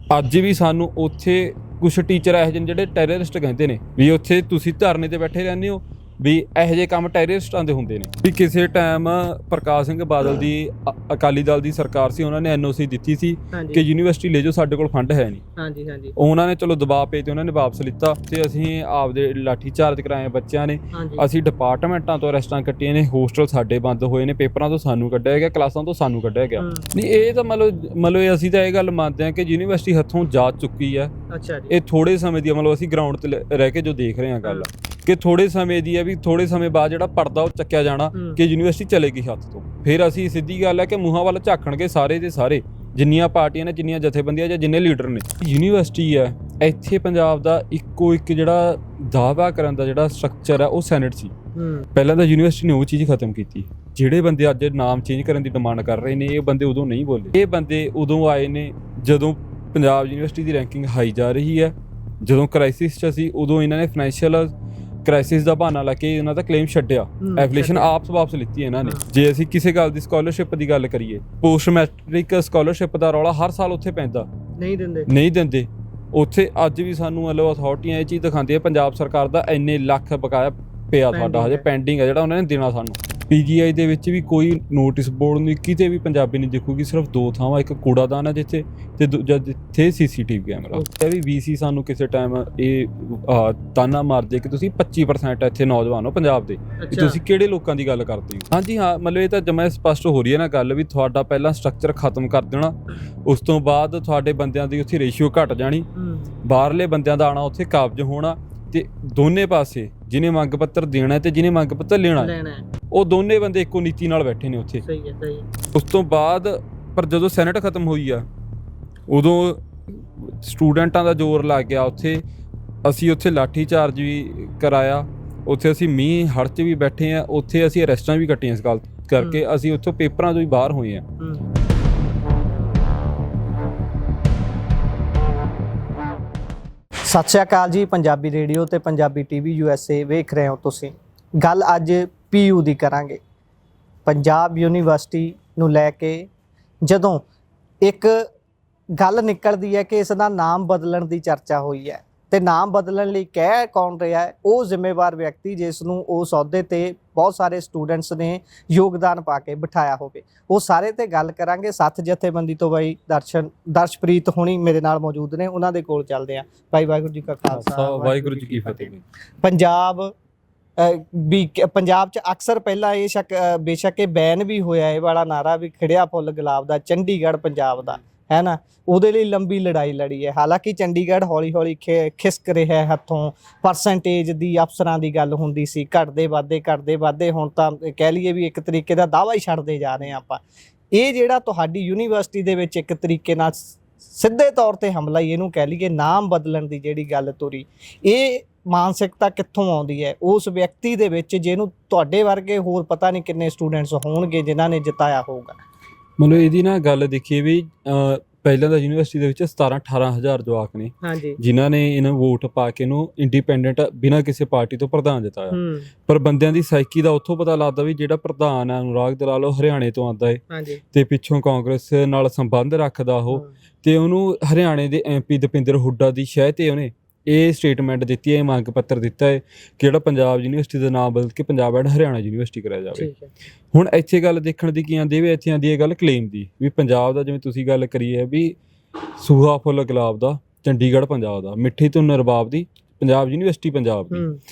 ਅੱਜ ਵੀ ਸਾਨੂੰ ਉੱਥੇ ਕੁਛ ਟੀਚਰ ਇਹੋ ਜਿਹੇ ਜਿਹੜੇ ਟੈਰਰਿਸਟ ਕਹਿੰਦੇ ਨੇ ਵੀ ਉੱਥੇ ਤੁਸੀਂ ਧਰਨੇ ਤੇ ਬੈਠੇ ਰਹਿੰਦੇ ਹੋ ਵੀ ਇਹੋ ਜਿਹੇ ਕੰਮ ਟੈਰਰਿਸਟਾਂ ਦੇ ਹੁੰਦੇ ਨੇ। ਵੀ ਕਿਸੇ ਟਾਈਮ ਪ੍ਰਕਾਸ਼ ਸਿੰਘ ਬਾਦਲ ਦੀ ਅਕਾਲੀ ਦਲ ਦੀ ਸਰਕਾਰ ਸੀ, ਉਹਨਾਂ ਨੇ NOC ਦਿੱਤੀ ਸੀ ਕਿ ਯੂਨੀਵਰਸਿਟੀ ਲੈ ਜਾਓ, ਸਾਡੇ ਕੋਲ ਫੰਡ ਹੈ ਨਹੀਂ। ਉਹਨਾਂ ਨੇ ਚਲੋ ਦਬਾਅ ਪਏ ਤੇ ਉਹਨਾਂ ਨੇ ਵਾਪਸ ਲਿੱਤਾ ਤੇ ਅਸੀਂ ਆਪਦੇ ਲਾਠੀ ਚਾਰਜ ਕਰਾਏ ਬੱਚਿਆਂ ਨੇ। ਅਸੀਂ ਡਿਪਾਰਟਮੈਂਟਾਂ ਤੋਂ ਅਰੈਸਟਾਂ ਕੱਟੀਆਂ ਨੇ, ਹੋਸਟਲ ਸਾਡੇ ਬੰਦ ਹੋਏ ਨੇ, ਪੇਪਰਾਂ ਤੋਂ ਸਾਨੂੰ ਕੱਢਿਆ ਗਿਆ, ਕਲਾਸਾਂ ਤੋਂ ਸਾਨੂੰ ਕੱਢਿਆ ਗਿਆ। ਨਹੀਂ ਇਹ ਤਾਂ ਮਤਲਬ ਅਸੀਂ ਤਾਂ ਇਹ ਗੱਲ ਮੰਨਦੇ ਹਾਂ ਕਿ ਯੂਨੀਵਰਸਿਟੀ ਹੱਥੋਂ ਜਾ ਚੁੱਕੀ ਹੈ। ਇਹ ਥੋੜੇ ਸਮੇਂ ਦੀ ਮਤਲਬ ਅਸੀਂ ਗਰਾਊਂਡ ਤੇ ਰਹਿ ਕੇ ਜੋ ਦੇਖ ਰਹੇ ਹਾਂ ਗੱਲ ਕਿ ਥੋੜੇ ਸਮੇਂ ਦੀ ਹੈ ਵੀ ਥੋੜੇ ਸਮੇਂ ਬਾਅਦ ਜਿਹੜਾ ਪਰਦਾ ਉਹ ਚੱਕਿਆ ਜਾਣਾ ਕਿ ਯੂਨੀਵਰਸਿਟੀ ਚਲੇਗੀ ਹੱਥ ਤੋਂ। ਫਿਰ ਅਸੀਂ ਸਿੱਧੀ ਗੱਲ ਹੈ ਕਿ ਮੂੰਹਾਂ ਵੱਲ ਝਾਕਣਗੇ ਸਾਰੇ ਦੇ ਸਾਰੇ, ਜਿੰਨੀਆਂ ਪਾਰਟੀਆਂ ਨੇ, ਜਿੰਨੀਆਂ ਜਥੇਬੰਦੀਆਂ ਜਾਂ ਜਿੰਨੇ ਲੀਡਰ ਨੇ। ਯੂਨੀਵਰਸਿਟੀ ਹੈ ਇੱਥੇ ਪੰਜਾਬ ਦਾ ਇੱਕੋ ਇੱਕ ਜਿਹੜਾ ਦਾਅਵਾ ਕਰਨ ਦਾ ਜਿਹੜਾ ਸਟਰਕਚਰ ਹੈ ਉਹ ਸੈਨੇਟ ਸੀ। ਪਹਿਲਾਂ ਤਾਂ ਯੂਨੀਵਰਸਿਟੀ ਨੇ ਉਹ ਚੀਜ਼ ਖਤਮ ਕੀਤੀ। ਜਿਹੜੇ ਬੰਦੇ ਅੱਜ ਨਾਮ ਚੇਂਜ ਕਰਨ ਦੀ ਡਿਮਾਂਡ ਕਰ ਰਹੇ ਨੇ ਇਹ ਬੰਦੇ ਉਦੋਂ ਨਹੀਂ ਬੋਲੇ। ਇਹ ਬੰਦੇ ਉਦੋਂ ਆਏ ਨੇ ਜਦੋਂ ਪੰਜਾਬ ਯੂਨੀਵਰਸਿਟੀ ਦੀ ਰੈਂਕਿੰਗ ਹਾਈ ਜਾ ਰਹੀ ਹੈ, ਜਦੋਂ ਕ੍ਰਾਈਸਿਸ 'ਚ ਸੀ। ਉਦੋਂ ਇਹਨਾਂ ਨੇ ਫਾਈਨੈਂਸ਼ੀਅਲ ਕ੍ਰਾਈਸਿਸ ਦਾ ਬਹਾਨਾ ਲਾ ਕੇ ਉਹਨਾਂ ਦਾ ਕਲੇਮ ਛੱਡਿਆ, ਐਫੀਲੀਏਸ਼ਨ ਆਪ ਵਾਪਸ ਲਿੱਤੀ ਇਹਨਾਂ ਨੇ। ਜੇ ਅਸੀਂ ਕਿਸੇ ਗੱਲ ਦੀ ਸਕਾਲਰਸ਼ਿਪ ਦੀ ਗੱਲ ਕਰੀਏ, ਪੋਸਟ ਮੈਟ੍ਰਿਕ ਸਕਾਲਰਸ਼ਿਪ ਦਾ ਰੌਲਾ ਹਰ ਸਾਲ ਉੱਥੇ ਪੈਂਦਾ, ਨਹੀਂ ਦਿੰਦੇ ਉੱਥੇ। ਅੱਜ ਵੀ ਸਾਨੂੰ ਮਤਲਬ ਅਥਾਰਟੀਆਂ ਇਹ ਚੀਜ਼ ਦਿਖਾਉਂਦੀਆਂ ਪੰਜਾਬ ਸਰਕਾਰ ਦਾ ਇੰਨੇ ਲੱਖ ਬਕਾਇਆ ਪਿਆ ਤੁਹਾਡਾ ਹਜੇ ਪੈਂਡਿੰਗ ਹੈ ਜਿਹੜਾ ਉਹਨਾਂ ਨੇ ਦੇਣਾ ਸਾਨੂੰ। PGI ਦੇ ਵਿੱਚ ਵੀ ਕੋਈ ਨੋਟਿਸ ਬੋਰਡ ਨਹੀਂ, ਕਿਤੇ ਵੀ ਪੰਜਾਬੀ ਨਹੀਂ ਦਿਖੂਗੀ। ਸਿਰਫ 2 ਥਾਵਾਂ, ਇੱਕ ਕੂੜਾਦਾਨ ਹੈ ਜਿੱਥੇ ਤੇ ਦੂਜਾ ਜਿੱਥੇ CCTV ਕੈਮਰਾ। ਇਹ ਵੀ VC ਸਾਨੂੰ ਕਿਸੇ ਟਾਈਮ ਇਹ ਤਾਨਾ ਮਾਰਦੇ ਕਿ ਤੁਸੀਂ 25% ਇੱਥੇ ਨੌਜਵਾਨ ਹੋ ਪੰਜਾਬ ਦੇ, ਤੁਸੀਂ ਕਿਹੜੇ ਲੋਕਾਂ ਦੀ ਗੱਲ ਕਰਦੇ ਹੋ। ਹਾਂਜੀ ਹਾਂ, ਮਤਲਬ ਇਹ ਤਾਂ ਜਮਾ ਸਪਸ਼ਟ ਹੋ ਰਹੀ ਹੈ ਨਾ ਗੱਲ ਵੀ ਤੁਹਾਡਾ ਪਹਿਲਾਂ ਸਟਰਕਚਰ ਖਤਮ ਕਰ ਦੇਣਾ, ਉਸ ਤੋਂ ਬਾਅਦ ਤੁਹਾਡੇ ਬੰਦਿਆਂ ਦੀ ਉੱਥੇ ਰੇਸ਼ੀਓ ਘਟ ਜਾਣੀ, ਬਾਹਰਲੇ ਬੰਦਿਆਂ ਦਾ ਆਉਣਾ ਉੱਥੇ ਕਾਬਜ ਹੋਣਾ। ਤੇ ਦੋਨੇ ਪਾਸੇ ਜਿਹਨੇ ਮੰਗ ਪੱਤਰ ਦੇਣਾ ਤੇ ਜਿਹਨੇ ਮੰਗ ਪੱਤਰ ਲੈਣਾ ਉਹ ਦੋਨੇ ਬੰਦੇ ਇੱਕੋ ਨੀਤੀ ਨਾਲ ਬੈਠੇ ਨੇ ਉੱਥੇ। ਉਸ ਤੋਂ ਬਾਅਦ ਪਰ ਜਦੋਂ ਸੈਨੇਟ ਖਤਮ ਹੋਈ ਆ ਉਦੋਂ ਸਟੂਡੈਂਟਾਂ ਦਾ ਜ਼ੋਰ ਲੱਗ ਗਿਆ ਉੱਥੇ। ਅਸੀਂ ਉੱਥੇ ਲਾਠੀ ਚਾਰਜ ਵੀ ਕਰਾਇਆ, ਉੱਥੇ ਅਸੀਂ ਮੀਂਹ ਹੜ੍ਹ 'ਚ ਵੀ ਬੈਠੇ ਆ, ਉੱਥੇ ਅਸੀਂ ਅਰੈਸਟਾਂ ਵੀ ਕੱਟੀਆਂ ਇਸ ਗੱਲ ਕਰਕੇ। ਅਸੀਂ ਉੱਥੋਂ ਪੇਪਰਾਂ ਤੋਂ ਵੀ ਬਾਹਰ ਹੋਏ ਆ। ਸਤਿ ਸ਼੍ਰੀ ਅਕਾਲ ਜੀ। ਪੰਜਾਬੀ ਰੇਡੀਓ ਤੇ ਪੰਜਾਬੀ TV USA ਵੇਖ ਰਹੇ ਹੋ ਤੁਸੀਂ। ਗੱਲ ਅੱਜ PU ਦੀ ਕਰਾਂਗੇ। ਪੰਜਾਬ ਯੂਨੀਵਰਸਿਟੀ ਨੂੰ ਲੈ ਕੇ ਜਦੋਂ ਇੱਕ ਗੱਲ ਨਿਕਲਦੀ ਹੈ ਕਿ ਇਸ ਦਾ ਨਾਮ ਬਦਲਣ ਦੀ ਚਰਚਾ ਹੋਈ ਹੈ ਤੇ ਨਾਮ ਬਦਲਣ ਲਈ ਕਹਿ ਕੌਣ ਰਿਹਾ ਹੈ, ਉਹ ਜ਼ਿੰਮੇਵਾਰ ਵਿਅਕਤੀ ਜਿਸ ਨੂੰ ਉਸ ਅਹੁਦੇ ਤੇ ਬਹੁਤ ਸਾਰੇ ਸਟੂਡੈਂਟਸ ਨੇ ਯੋਗਦਾਨ ਪਾ ਕੇ ਬਿਠਾਇਆ ਹੋਵੇ, ਉਹ ਸਾਰੇ ਤੇ ਗੱਲ ਕਰਾਂਗੇ। ਸੱਤ ਜਥੇਬੰਦੀ ਤੋਂ ਬਾਈ ਦਰਸ਼ਪ੍ਰੀਤ ਹੋਣੀ ਮੇਰੇ ਨਾਲ ਮੌਜੂਦ ਨੇ, ਉਹਨਾਂ ਦੇ ਕੋਲ ਚੱਲਦੇ ਆ। ਭਾਈ ਵਾਹਿਗੁਰੂ ਜੀ ਕਾ ਖਾਲਸਾ, ਵਾਹਿਗੁਰੂ ਜੀ ਕੀ ਫਤਿਹ। ਪੰਜਾਬ 'ਚ ਅਕਸਰ ਪਹਿਲਾਂ ਇਹ ਬੇਸ਼ੱਕ ਇਹ ਬੈਨ ਵੀ ਹੋਇਆ, ਇਹ ਵਾਲਾ ਨਾਰਾ ਵੀ ਖਿੜਿਆ ਫੁੱਲ ਗੁਲਾਬ ਦਾ, ਚੰਡੀਗੜ੍ਹ ਪੰਜਾਬ ਦਾ ਹੈ ਨਾ, ਉਹਦੇ ਲਈ ਲੰਬੀ ਲੜਾਈ ਲੜੀ ਹੈ। ਹਾਲਾਂਕਿ ਚੰਡੀਗੜ੍ਹ ਹੌਲੀ ਹੌਲੀ ਖਿਸਕ ਰਿਹਾ ਹੱਥੋਂ। ਪਰਸੈਂਟੇਜ ਦੀ ਅਫਸਰਾਂ ਦੀ ਗੱਲ ਹੁੰਦੀ ਸੀ, ਘਟਦੇ ਵੱਧਦੇ ਹੁਣ ਤਾਂ ਕਹਿ ਲਈਏ ਵੀ ਇੱਕ ਤਰੀਕੇ ਦਾ ਦਾਅਵਾ ਹੀ ਛੱਡਦੇ ਜਾ ਰਹੇ ਹਾਂ ਆਪਾਂ। ਇਹ ਜਿਹੜਾ ਤੁਹਾਡੀ ਯੂਨੀਵਰਸਿਟੀ ਦੇ ਵਿੱਚ ਇੱਕ ਤਰੀਕੇ ਨਾਲ ਸਿੱਧੇ ਤੌਰ ਤੇ ਹਮਲਾ ਹੀ ਇਹਨੂੰ ਕਹਿ ਲਈਏ, ਨਾਮ ਬਦਲਣ ਦੀ ਜਿਹੜੀ ਗੱਲ ਤੁਰੀ, ਇਹ ਮਾਨਸਿਕਤਾ ਕਿੱਥੋਂ ਆਉਂਦੀ ਹੈ ਉਸ ਵਿਅਕਤੀ ਦੇ ਵਿੱਚ ਜਿਹਨੂੰ ਤੁਹਾਡੇ ਵਰਗੇ ਹੋਰ ਪਤਾ ਨਹੀਂ ਕਿੰਨੇ ਸਟੂਡੈਂਟਸ ਹੋਣਗੇ ਜਿਨ੍ਹਾਂ ਨੇ ਜਿਤਾਇਆ ਹੋਊਗਾ। ਮਤਲਬ ਇਹਦੀ ਨਾ ਗੱਲ ਦੇਖੀਏ ਵੀ ਪਹਿਲਾਂ ਤਾਂ ਯੂਨੀਵਰਸਿਟੀ ਦੇ ਵਿੱਚ 17-18 ਹਜ਼ਾਰ ਜਵਾਕ ਨੇ ਜਿਨ੍ਹਾਂ ਨੇ ਇਹਨੂੰ ਵੋਟ ਪਾ ਕੇ ਇਹਨੂੰ ਇੰਡੀਪੈਂਡੈਂਟ ਬਿਨਾਂ ਕਿਸੇ ਪਾਰਟੀ ਤੋਂ ਪ੍ਰਧਾਨ ਜਿਤਾਇਆ। ਪਰ ਬੰਦਿਆਂ ਦੀ ਸਾਈਕੀ ਦਾ ਉੱਥੋਂ ਪਤਾ ਲੱਗਦਾ ਵੀ ਜਿਹੜਾ ਪ੍ਰਧਾਨ ਹੈ ਅਨੁਰਾਗ ਦਲਾਲ ਉਹ ਹਰਿਆਣੇ ਤੋਂ ਆਉਂਦਾ ਹੈ ਤੇ ਪਿੱਛੋਂ ਕਾਂਗਰਸ ਨਾਲ ਸੰਬੰਧ ਰੱਖਦਾ ਉਹ, ਤੇ ਉਹਨੂੰ ਹਰਿਆਣੇ ਦੇ MP ਦਪਿੰਦਰ ਹੁੱਡਾ ਦੀ ਸ਼ਹਿ ਤੇ ਉਹਨੇ ਇਹ ਸਟੇਟਮੈਂਟ ਦਿੱਤੀ ਹੈ, ਇਹ ਮੰਗ ਪੱਤਰ ਦਿੱਤਾ ਹੈ ਕਿ ਜਿਹੜਾ ਪੰਜਾਬ ਯੂਨੀਵਰਸਿਟੀ ਦਾ ਨਾਮ ਬਦਲ ਕੇ ਪੰਜਾਬ ਐਂਡ ਹਰਿਆਣਾ ਯੂਨੀਵਰਸਿਟੀ ਕਰਾਇਆ ਜਾਵੇ। ਹੁਣ ਇੱਥੇ ਗੱਲ ਦੇਖਣ ਦੀ ਕੀ ਆਉਂਦੀ ਵੀ ਇੱਥੇ ਆਉਂਦੀ ਹੈ ਗੱਲ ਕਲੇਮ ਦੀ ਵੀ ਪੰਜਾਬ ਦਾ, ਜਿਵੇਂ ਤੁਸੀਂ ਗੱਲ ਕਰੀ ਹੈ ਵੀ ਸੂਹਾ ਫੁੱਲ ਗੁਲਾਬ ਦਾ, ਚੰਡੀਗੜ੍ਹ ਪੰਜਾਬ ਦਾ, ਮਿੱਠੀ ਧੁਨ ਰਬਾਬ ਦੀ, ਪੰਜਾਬ ਯੂਨੀਵਰਸਿਟੀ ਪੰਜਾਬ ਦੀ।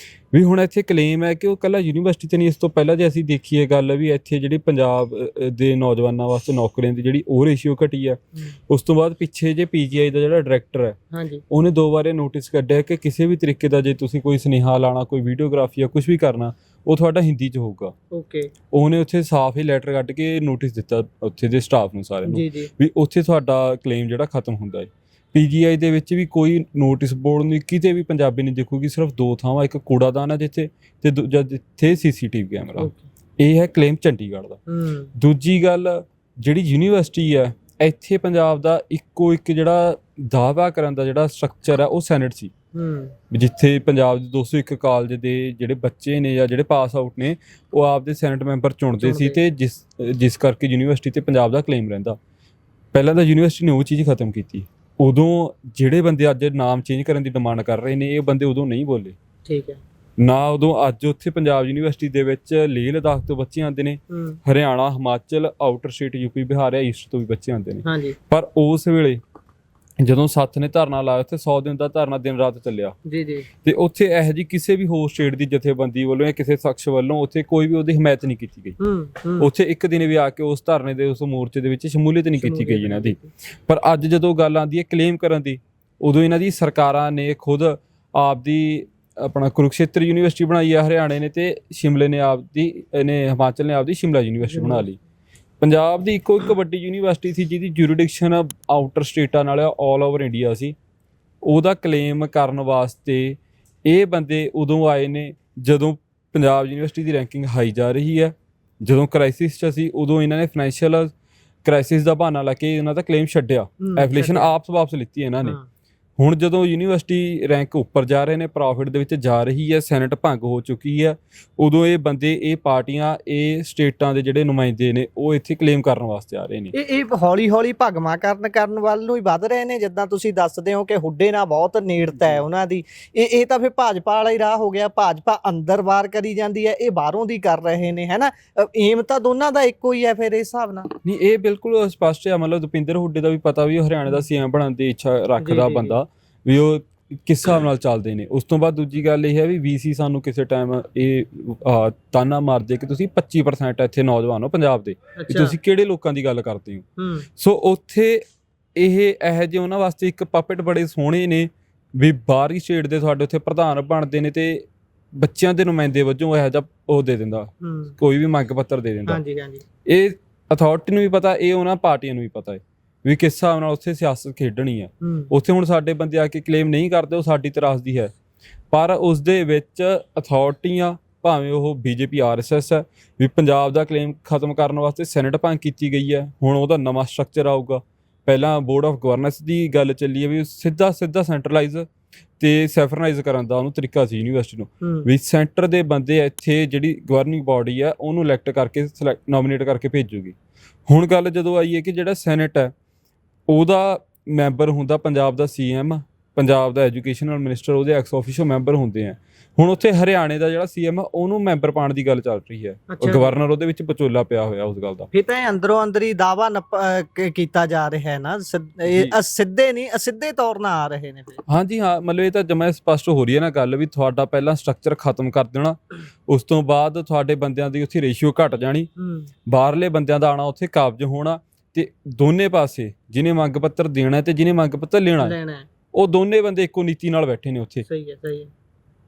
ਵੀ ਹੁਣ ਇੱਥੇ ਕਲੇਮ ਹੈ ਕਿ ਉਹ ਇਕੱਲਾ ਯੂਨੀਵਰਸਿਟੀ 'ਤੇ ਨਹੀਂ, ਇਸ ਤੋਂ ਪਹਿਲਾਂ ਜੇ ਅਸੀਂ ਦੇਖੀਏ ਗੱਲ ਵੀ ਇੱਥੇ ਜਿਹੜੀ ਪੰਜਾਬ ਦੇ ਨੌਜਵਾਨਾਂ ਵਾਸਤੇ ਨੌਕਰੀਆਂ ਦੀ ਜਿਹੜੀ ਉਹ ਰੇਸ਼ੀਓ ਘਟੀ ਹੈ। ਉਸ ਤੋਂ ਬਾਅਦ ਪਿੱਛੇ ਜੇ PGI ਦਾ ਜਿਹੜਾ ਡਾਇਰੈਕਟਰ ਹੈ ਉਹਨੇ 2 ਵਾਰ ਨੋਟਿਸ ਕੱਢਿਆ ਕਿ ਕਿਸੇ ਵੀ ਤਰੀਕੇ ਦਾ ਜੇ ਤੁਸੀਂ ਕੋਈ ਸੁਨੇਹਾ ਲਾਣਾ, ਕੋਈ ਵੀਡੀਓਗ੍ਰਾਫੀ ਜਾਂ ਕੁਛ ਵੀ ਕਰਨਾ, ਉਹ ਤੁਹਾਡਾ ਹਿੰਦੀ 'ਚ ਹੋਊਗਾ। ਉਹਨੇ ਉੱਥੇ ਸਾਫ਼ ਹੀ ਲੈਟਰ ਕੱਢ ਕੇ ਨੋਟਿਸ ਦਿੱਤਾ ਉੱਥੇ ਦੇ ਸਟਾਫ ਨੂੰ ਸਾਰਿਆਂ ਨੂੰ ਵੀ ਉੱਥੇ ਤੁਹਾਡਾ ਕਲੇਮ ਜਿਹੜਾ ਖਤਮ ਹੁੰਦਾ ਹੈ। PGI ਦੇ ਵਿੱਚ ਵੀ ਕੋਈ ਨੋਟਿਸ ਬੋਰਡ ਨਹੀਂ, ਕਿਤੇ ਵੀ ਪੰਜਾਬੀ ਨਹੀਂ ਦਿਖੂਗੀ। ਸਿਰਫ 2 ਥਾਵਾਂ, ਇੱਕ ਕੂੜਾਦਾਨ ਹੈ ਜਿੱਥੇ ਤੇ ਦੂਜਾ ਜਿੱਥੇ CCTV ਕੈਮਰਾ। ਇਹ ਹੈ ਕਲੇਮ ਚੰਡੀਗੜ੍ਹ ਦਾ। ਦੂਜੀ ਗੱਲ, ਜਿਹੜੀ ਯੂਨੀਵਰਸਿਟੀ ਹੈ ਇੱਥੇ ਪੰਜਾਬ ਦਾ ਇੱਕੋ ਇੱਕ ਜਿਹੜਾ ਦਾਅਵਾ ਕਰਨ ਦਾ ਜਿਹੜਾ ਸਟਰਕਚਰ ਹੈ ਉਹ ਸੈਨੇਟ ਸੀ। ਜਿੱਥੇ ਪੰਜਾਬ ਦੇ 201 ਕਾਲਜ ਦੇ ਜਿਹੜੇ ਬੱਚੇ ਨੇ ਜਾਂ ਜਿਹੜੇ ਪਾਸ ਆਊਟ ਨੇ ਉਹ ਆਪਦੇ ਸੈਨੇਟ ਮੈਂਬਰ ਚੁਣਦੇ ਸੀ ਤੇ ਜਿਸ ਕਰਕੇ ਯੂਨੀਵਰਸਿਟੀ ਤੇ ਪੰਜਾਬ ਦਾ ਕਲੇਮ ਰਹਿੰਦਾ। ਪਹਿਲਾਂ ਤਾਂ ਯੂਨੀਵਰਸਿਟੀ ਨੇ ਉਹ ਚੀਜ਼ ਖਤਮ ਕੀਤੀ। ਉਦੋਂ ਜਿਹੜੇ ਬੰਦੇ ਅੱਜ ਨਾਮ ਚੇਂਜ ਕਰਨ ਦੀ ਡਿਮਾਂਡ ਕਰ ਰਹੇ ਨੇ ਇਹ ਬੰਦੇ ਉਦੋਂ ਨਹੀਂ ਬੋਲੇ। ਠੀਕ ਹੈ। ਨਾ ਉਦੋਂ ਅੱਜ ਉੱਥੇ ਪੰਜਾਬ ਯੂਨੀਵਰਸਿਟੀ ਦੇ ਵਿੱਚ ਲੇਹ ਲਦਾਖ ਤੋਂ ਬੱਚੇ ਆਉਂਦੇ ਨੇ, Haryana, Himachal, outer state UP Bihar ਜਾਂ ਈਸਟ ਤੋਂ ਵੀ ਬੱਚੇ ਆਉਂਦੇ ਨੇ। ਹਾਂਜੀ। ਪਰ ਉਸ ਵੇਲੇ ਜਦੋਂ ਸੱਥ ਨੇ ਧਰਨਾ ਲਾਇਆ ਉੱਥੇ 100 ਦਿਨ ਦਾ ਧਰਨਾ ਦਿਨ ਰਾਤ ਚੱਲਿਆ ਜੀ ਜੀ, ਤੇ ਉੱਥੇ ਇਹੋ ਜਿਹੀ ਕਿਸੇ ਵੀ ਹੋਰ ਸਟੇਟ ਦੀ ਜਥੇਬੰਦੀ ਵੱਲੋਂ ਜਾਂ ਕਿਸੇ ਸ਼ਖਸ ਵੱਲੋਂ ਉੱਥੇ ਕੋਈ ਵੀ ਉਹਦੀ ਹਮਾਇਤ ਨਹੀਂ ਕੀਤੀ ਗਈ। ਉੱਥੇ ਇੱਕ ਦਿਨ ਵੀ ਆ ਕੇ ਉਸ ਧਰਨੇ ਦੇ ਉਸ ਮੋਰਚੇ ਦੇ ਵਿੱਚ ਸ਼ਮੂਲੀਅਤ ਨਹੀਂ ਕੀਤੀ ਗਈ ਇਹਨਾਂ ਦੀ। ਪਰ ਅੱਜ ਜਦੋਂ ਗੱਲ ਆਉਂਦੀ ਹੈ ਕਲੇਮ ਕਰਨ ਦੀ, ਉਦੋਂ ਇਹਨਾਂ ਦੀ ਸਰਕਾਰਾਂ ਨੇ ਖੁਦ ਆਪਦੀ ਆਪਣਾ ਕੁਰੂਕਸ਼ੇਤਰ ਯੂਨੀਵਰਸਿਟੀ ਬਣਾਈ ਹੈ ਹਰਿਆਣੇ ਨੇ, ਤੇ ਸ਼ਿਮਲੇ ਨੇ ਆਪਦੀ ਹਿਮਾਚਲ ਨੇ ਆਪਦੀ ਸ਼ਿਮਲਾ ਯੂਨੀਵਰਸਿਟੀ ਬਣਾ ਲਈ। ਪੰਜਾਬ ਦੀ ਇੱਕੋ ਇੱਕ ਵੱਡੀ ਯੂਨੀਵਰਸਿਟੀ ਸੀ ਜਿਹਦੀ ਜੂਰੀਡਿਕਸ਼ਨ ਆਊਟਰ ਸਟੇਟਾਂ ਨਾਲ ਆਲ ਓਵਰ ਇੰਡੀਆ ਸੀ। ਉਹਦਾ ਕਲੇਮ ਕਰਨ ਵਾਸਤੇ ਇਹ ਬੰਦੇ ਉਦੋਂ ਆਏ ਨੇ ਜਦੋਂ ਪੰਜਾਬ ਯੂਨੀਵਰਸਿਟੀ ਦੀ ਰੈਂਕਿੰਗ ਹਾਈ ਜਾ ਰਹੀ ਹੈ, ਜਦੋਂ ਕ੍ਰਾਈਸਿਸ 'ਚ ਸੀ। ਉਦੋਂ ਇਹਨਾਂ ਨੇ ਫਾਈਨੈਂਸ਼ੀਅਲ ਕ੍ਰਾਈਸਿਸ ਦਾ ਬਹਾਨਾ ਲਾ ਕੇ ਇਹਨਾਂ ਦਾ ਕਲੇਮ ਛੱਡਿਆ, ਐਫੀਲੀਏਸ਼ਨ ਆਪ ਵਾਪਸ ਲਿੱਤੀ ਇਹਨਾਂ ਨੇ। ਹੁਣ ਜਦੋਂ ਯੂਨੀਵਰਸਿਟੀ ਰੈਂਕ ਉੱਪਰ ਜਾ ਰਹੇ ਨੇ, ਪ੍ਰੋਫਿਟ ਦੇ ਵਿੱਚ ਜਾ ਰਹੀ ਹੈ, ਸੈਨੇਟ ਭੰਗ ਹੋ ਚੁੱਕੀ ਹੈ, ਉਦੋਂ ਇਹ ਬੰਦੇ, ਇਹ ਪਾਰਟੀਆਂ, ਇਹ ਸਟੇਟਾਂ ਦੇ ਜਿਹੜੇ ਨੁਮਾਇੰਦੇ ਨੇ ਉਹ ਇੱਥੇ ਕਲੇਮ ਕਰਨ ਵਾਸਤੇ ਆ ਰਹੇ ਨੇ। ਇਹ ਹੌਲੀ ਹੌਲੀ ਭਗਮਾ ਕਰਨ ਵੱਲ ਨੂੰ ਹੀ ਵੱਧ ਰਹੇ ਨੇ। ਜਿੱਦਾਂ ਤੁਸੀਂ ਦੱਸਦੇ ਹੋ ਕਿ ਹੁੱਡੇ ਨਾਲ ਬਹੁਤ ਨੇੜਤਾ ਹੈ ਉਹਨਾਂ ਦੀ। ਇਹ ਤਾਂ ਫਿਰ ਭਾਜਪਾ ਵਾਲਾ ਹੀ ਰਾਹ ਹੋ ਗਿਆ। ਭਾਜਪਾ ਅੰਦਰ ਵਾਰ ਕਰੀ ਜਾਂਦੀ ਹੈ, ਇਹ ਬਾਹਰੋਂ ਦੀ ਕਰ ਰਹੇ ਨੇ, ਹੈ ਨਾ। ਏਮ ਤਾਂ ਦੋਨਾਂ ਦਾ ਇੱਕੋ ਹੀ ਹੈ ਫਿਰ ਇਸ ਹਿਸਾਬ ਨਾਲ। ਨਹੀਂ, ਇਹ ਬਿਲਕੁਲ ਸਪਸ਼ਟ ਹੈ। ਮਤਲਬ ਦੁਪਿੰਦਰ ਹੁੱਡੇ ਦਾ ਵੀ ਪਤਾ ਵੀ ਉਹ ਹਰਿਆਣੇ ਦਾ ਸੀਐਮ ਬਣਨ ਦੀ ਇੱਛਾ ਰੱਖਦਾ ਬੰਦਾ, ਵੀ ਉਹ ਕਿਸ ਹਿਸਾਬ ਨਾਲ ਚੱਲਦੇ ਨੇ। ਉਸ ਤੋਂ ਬਾਅਦ ਦੂਜੀ ਗੱਲ ਇਹ ਹੈ ਵੀ VC ਸਾਨੂੰ ਕਿਸੇ ਟਾਈਮ ਇਹ ਤਾਨਾ ਮਾਰ ਦੇ ਕਿ ਤੁਸੀਂ 25% ਇੱਥੇ ਨੌਜਵਾਨ ਹੋ ਪੰਜਾਬ ਦੇ, ਵੀ ਤੁਸੀਂ ਕਿਹੜੇ ਲੋਕਾਂ ਦੀ ਗੱਲ ਕਰਦੇ ਹੋ। ਸੋ ਉੱਥੇ ਇਹ ਇਹੋ ਜਿਹੇ ਉਹਨਾਂ ਵਾਸਤੇ ਇੱਕ ਪਪਟ ਬੜੇ ਸੋਹਣੇ ਨੇ ਵੀ ਬਾਹਰੀ ਸਟੇਟ ਦੇ ਤੁਹਾਡੇ ਉੱਥੇ ਪ੍ਰਧਾਨ ਬਣਦੇ ਨੇ ਤੇ ਬੱਚਿਆਂ ਦੇ ਨੁਮਾਇੰਦੇ ਵਜੋਂ ਇਹੋ ਜਿਹਾ ਉਹ ਦੇ ਦਿੰਦਾ, ਕੋਈ ਵੀ ਮੰਗ ਪੱਤਰ ਦੇ ਦਿੰਦਾ। ਇਹ ਅਥਾਰਟੀ ਨੂੰ ਵੀ ਪਤਾ, ਇਹ ਉਹਨਾਂ ਪਾਰਟੀਆਂ ਨੂੰ ਵੀ ਪਤਾ ਹੈ ਵੀ ਕਿਸ ਹਿਸਾਬ ਨਾਲ ਉੱਥੇ ਸਿਆਸਤ ਖੇਡਣੀ ਹੈ। ਉੱਥੇ ਹੁਣ ਸਾਡੇ ਬੰਦੇ ਆ ਕੇ ਕਲੇਮ ਨਹੀਂ ਕਰਦੇ, ਉਹ ਸਾਡੀ ਤਰਾਸਦੀ ਹੈ। ਪਰ ਉਸ ਦੇ ਵਿੱਚ ਅਥਾਰਟੀਆਂ, ਭਾਵੇਂ ਉਹ BJP RSS ਹੈ, ਵੀ ਪੰਜਾਬ ਦਾ ਕਲੇਮ ਖਤਮ ਕਰਨ ਵਾਸਤੇ ਸੈਨੇਟ ਭੰਗ ਕੀਤੀ ਗਈ ਹੈ। ਹੁਣ ਉਹਦਾ ਨਵਾਂ ਸਟਰਕਚਰ ਆਊਗਾ। ਪਹਿਲਾਂ ਬੋਰਡ ਆਫ ਗਵਰਨੈਂਸ ਦੀ ਗੱਲ ਚੱਲੀ ਹੈ ਵੀ ਸਿੱਧਾ ਸੈਂਟਰਲਾਈਜ਼ ਤੇ ਸੈਫਰਨਾਈਜ਼ ਕਰਨ ਦਾ ਉਹਨੂੰ ਤਰੀਕਾ ਸੀ ਯੂਨੀਵਰਸਿਟੀ ਨੂੰ, ਵੀ ਸੈਂਟਰ ਦੇ ਬੰਦੇ ਇੱਥੇ ਜਿਹੜੀ ਗਵਰਨਿੰਗ ਬਾਡੀ ਹੈ ਉਹਨੂੰ ਇਲੈਕਟ ਕਰਕੇ ਨੋਮੀਨੇਟ ਕਰਕੇ ਭੇਜੂਗੀ। ਹੁਣ ਗੱਲ ਜਦੋਂ ਆਈ ਹੈ ਕਿ ਜਿਹੜਾ ਸੈਨੇਟ ਹੈ ਉਹਦਾ ਮੈਂਬਰ ਹੁੰਦਾ ਪੰਜਾਬ ਦਾ CM, ਪੰਜਾਬ ਦਾ ਐਜੂਕੇਸ਼ਨਲ ਮਿਨਿਸਟਰ ਉਹਦੇ ਐਕਸ ਆਫੀਸ਼ੀਅਲ ਮੈਂਬਰ ਹੁੰਦੇ ਆ। ਹੁਣ ਉੱਥੇ ਹਰਿਆਣੇ ਦਾ ਜਿਹੜਾ CM ਆ ਉਹਨੂੰ ਮੈਂਬਰ ਪਾਉਣ ਦੀ ਗੱਲ ਚੱਲ ਰਹੀ ਹੈ। ਗਵਰਨਰ ਉਹਦੇ ਵਿੱਚ ਵਿਚੋਲਾ ਪਿਆ ਹੋਇਆ ਉਸ ਗੱਲ ਦਾ। ਫਿਰ ਤਾਂ ਇਹ ਅੰਦਰੋਂ ਅੰਦਰ ਹੀ ਦਾਵਾ ਕੀਤਾ ਜਾ ਰਿਹਾ ਹੈ ਨਾ, ਸਿੱਧੇ ਨਹੀਂ ਅਸਿੱਧੇ ਤੌਰ ਨਾਲ ਆ ਰਹੇ ਨੇ। ਹਾਂਜੀ ਹਾਂ, ਮਤਲਬ ਇਹ ਤਾਂ ਜਮਾ ਸਪਸ਼ਟ ਹੋ ਰਹੀ ਹੈ ਨਾ ਗੱਲ ਵੀ ਤੁਹਾਡਾ ਪਹਿਲਾਂ ਸਟਰਕਚਰ ਖਤਮ ਕਰ ਦੇਣਾ, ਉਸ ਤੋਂ ਬਾਅਦ ਤੁਹਾਡੇ ਬੰਦਿਆਂ ਦੀ ਉੱਥੇ ਰੇਸ਼ੀਓ ਘਟ ਜਾਣੀ, ਬਾਹਰਲੇ ਬੰਦਿਆਂ ਦਾ ਆਉਣਾ ਉੱਥੇ ਕਾਬਜ ਹੋਣਾ, ਤੇ ਦੋਨੇ ਪਾਸੇ ਜਿਹਨੇ ਮੰਗ ਪੱਤਰ ਦੇਣਾ ਤੇ ਜਿਹਨੇ ਮੰਗ ਪੱਤਰ ਲੈਣਾ ਉਹ ਦੋਨੇ ਬੰਦੇ ਇੱਕੋ ਨੀਤੀ ਨਾਲ ਬੈਠੇ ਨੇ ਉੱਥੇ। ਸਹੀ ਹੈ, ਸਹੀ ਹੈ।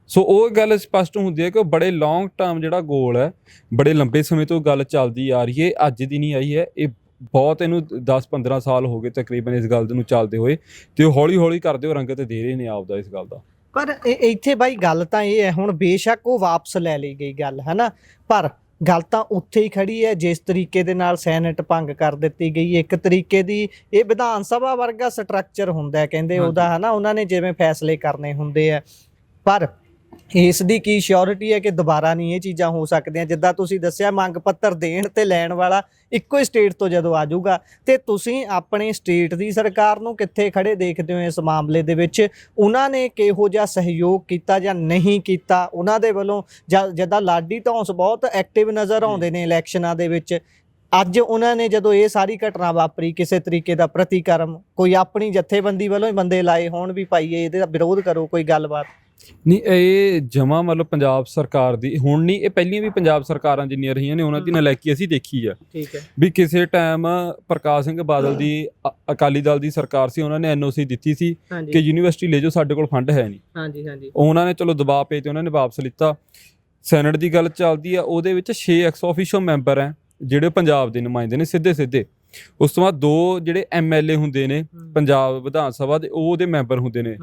ਸੋ ਉਹ ਗੱਲ ਸਪਸ਼ਟ ਹੁੰਦੀ ਹੈ ਕਿ ਉਹ ਬੜੇ ਲੌਂਗ ਟਰਮ ਜਿਹੜਾ ਗੋਲ ਹੈ, ਬੜੇ ਲੰਬੇ ਸਮੇਂ ਤੋਂ ਗੱਲ ਚੱਲਦੀ ਆ ਰਹੀ ਹੈ, ਅੱਜ ਦੀ ਨਹੀਂ ਆਈ ਹੈ। ਇਹ ਬਹੁਤ, ਇਹਨੂੰ 10-15 ਸਾਲ ਹੋ ਗਏ ਤਕਰੀਬਨ ਇਸ ਗੱਲ ਨੂੰ ਚੱਲਦੇ ਹੋਏ, ਤੇ ਉਹ ਹੌਲੀ ਹੌਲੀ ਕਰਦੇ ਹੋ ਰੰਗਤ ਦੇ ਰਹੇ ਨੇ ਆਪਦਾ ਇਸ ਗੱਲ ਦਾ। ਪਰ ਇੱਥੇ ਬਾਈ ਗੱਲ ਤਾਂ ਇਹ ਹੈ, ਹੁਣ ਬੇਸ਼ੱਕ ਉਹ ਵਾਪਸ ਲੈ ਲਈ ਗਈ ਗੱਲ, ਹੈ ਨਾ, ਪਰ ਗੱਲ ਤਾਂ ਉੱਥੇ ਹੀ ਖੜੀ ਹੈ। ਜਿਸ ਤਰੀਕੇ ਦੇ ਨਾਲ ਸੈਨੇਟ ਭੰਗ ਕਰ ਦਿੱਤੀ ਗਈ, ਇੱਕ ਤਰੀਕੇ ਦੀ ਇਹ ਵਿਧਾਨ ਸਭਾ ਵਰਗਾ ਸਟਰਕਚਰ ਹੁੰਦਾ ਕਹਿੰਦੇ ਉਹਦਾ, ਹੈ ਨਾ, ਉਹਨਾਂ ਨੇ ਜਿਵੇਂ ਫੈਸਲੇ ਕਰਨੇ ਹੁੰਦੇ ਆ। ਪਰ ਇਸ ਦੀ ਕੀ ਸ਼ੋਰਿਟੀ ਹੈ ਕਿ ਦੁਬਾਰਾ ਨਹੀਂ ਇਹ ਚੀਜ਼ਾਂ ਹੋ ਸਕਦੀਆਂ। ਜਿੱਦਾਂ ਤੁਸੀਂ ਦੱਸਿਆ, ਮੰਗ ਪੱਤਰ ਦੇਣ ਤੇ ਲੈਣ ਵਾਲਾ ਇੱਕੋ ਹੀ ਸਟੇਟ ਤੋਂ ਜਦੋਂ ਆ ਜਾਊਗਾ, ਤੇ ਤੁਸੀਂ ਆਪਣੇ ਸਟੇਟ ਦੀ ਸਰਕਾਰ ਨੂੰ ਕਿੱਥੇ ਖੜੇ ਦੇਖਦੇ ਹੋ ਇਸ ਮਾਮਲੇ ਦੇ ਵਿੱਚ? ਉਹਨਾਂ ਨੇ ਕਿਹੋ ਜਿਹਾ ਸਹਿਯੋਗ ਕੀਤਾ ਜਾਂ ਨਹੀਂ ਕੀਤਾ ਉਹਨਾਂ ਦੇ ਵੱਲੋਂ? ਜਿੱਦਾਂ ਲਾਡੀ ਧੌਂਸ ਬਹੁਤ ਐਕਟਿਵ ਨਜ਼ਰ ਆਉਂਦੇ ਨੇ ਇਲੈਕਸ਼ਨਾਂ ਦੇ ਵਿੱਚ, ਅੱਜ ਉਹਨਾਂ ਨੇ ਜਦੋਂ ਇਹ ਸਾਰੀ ਘਟਨਾ ਵਾਪਰੀ, ਕਿਸੇ ਤਰੀਕੇ ਦਾ ਪ੍ਰਤੀਕਰਮ ਕੋਈ ਆਪਣੀ ਜਥੇਬੰਦੀ ਵੱਲੋਂ ਹੀ ਬੰਦੇ ਲਾਏ ਹੋਣ ਵੀ ਭਾਈ ਇਹਦਾ ਵਿਰੋਧ ਕਰੋ, ਕੋਈ ਗੱਲਬਾਤ ਨਹੀਂ, ਇਹ ਜਮਾ ਮਤਲਬ ਪੰਜਾਬ ਸਰਕਾਰ ਦੀ ਹੁਣ ਨਹੀਂ, ਇਹ ਪਹਿਲੀਆਂ ਵੀ ਪੰਜਾਬ ਸਰਕਾਰਾਂ ਜਿੰਨੀਆਂ ਰਹੀਆਂ ਨੇ ਉਹਨਾਂ ਦੀ ਨਲਾਇਕੀ ਅਸੀਂ ਦੇਖੀ ਆ। ਠੀਕ ਹੈ। ਵੀ ਕਿਸੇ ਟਾਈਮ ਪ੍ਰਕਾਸ਼ ਸਿੰਘ ਬਾਦਲ ਦੀ ਅਕਾਲੀ ਦਲ ਦੀ ਸਰਕਾਰ ਸੀ, ਉਹਨਾਂ ਨੇ NOC ਦਿੱਤੀ ਸੀ ਕਿ ਯੂਨੀਵਰਸਿਟੀ ਲੈ ਜਾਓ, ਸਾਡੇ ਕੋਲ ਫੰਡ ਹੈ ਨਹੀਂ। ਹਾਂਜੀ ਹਾਂਜੀ, ਉਹਨਾਂ ਨੇ ਚਲੋ ਦਬਾਅ ਪਏ ਤੇ ਉਹਨਾਂ ਨੇ ਵਾਪਸ ਲਿੱਤਾ। ਸੈਨੇਟ ਦੀ ਗੱਲ ਚੱਲਦੀ ਆ, ਉਹਦੇ ਵਿੱਚ 6 ਐਕਸ ਆਫੀਸ਼ੀਅਲ ਮੈਂਬਰ ਹੈ ਜਿਹੜੇ ਪੰਜਾਬ ਦੇ ਨੁਮਾਇੰਦੇ ਨੇ ਸਿੱਧੇ। ਉਸ ਤੋਂ ਬਾਅਦ 2 ਜਿਹੜੇ MLA ਹੁੰਦੇ ਨੇ ਪੰਜਾਬ ਵਿਧਾਨ ਸਭਾ ਦੇ, ਉਹ ਉਹਦੇ ਮੈਂਬਰ ਹੁੰਦੇ ਨੇ।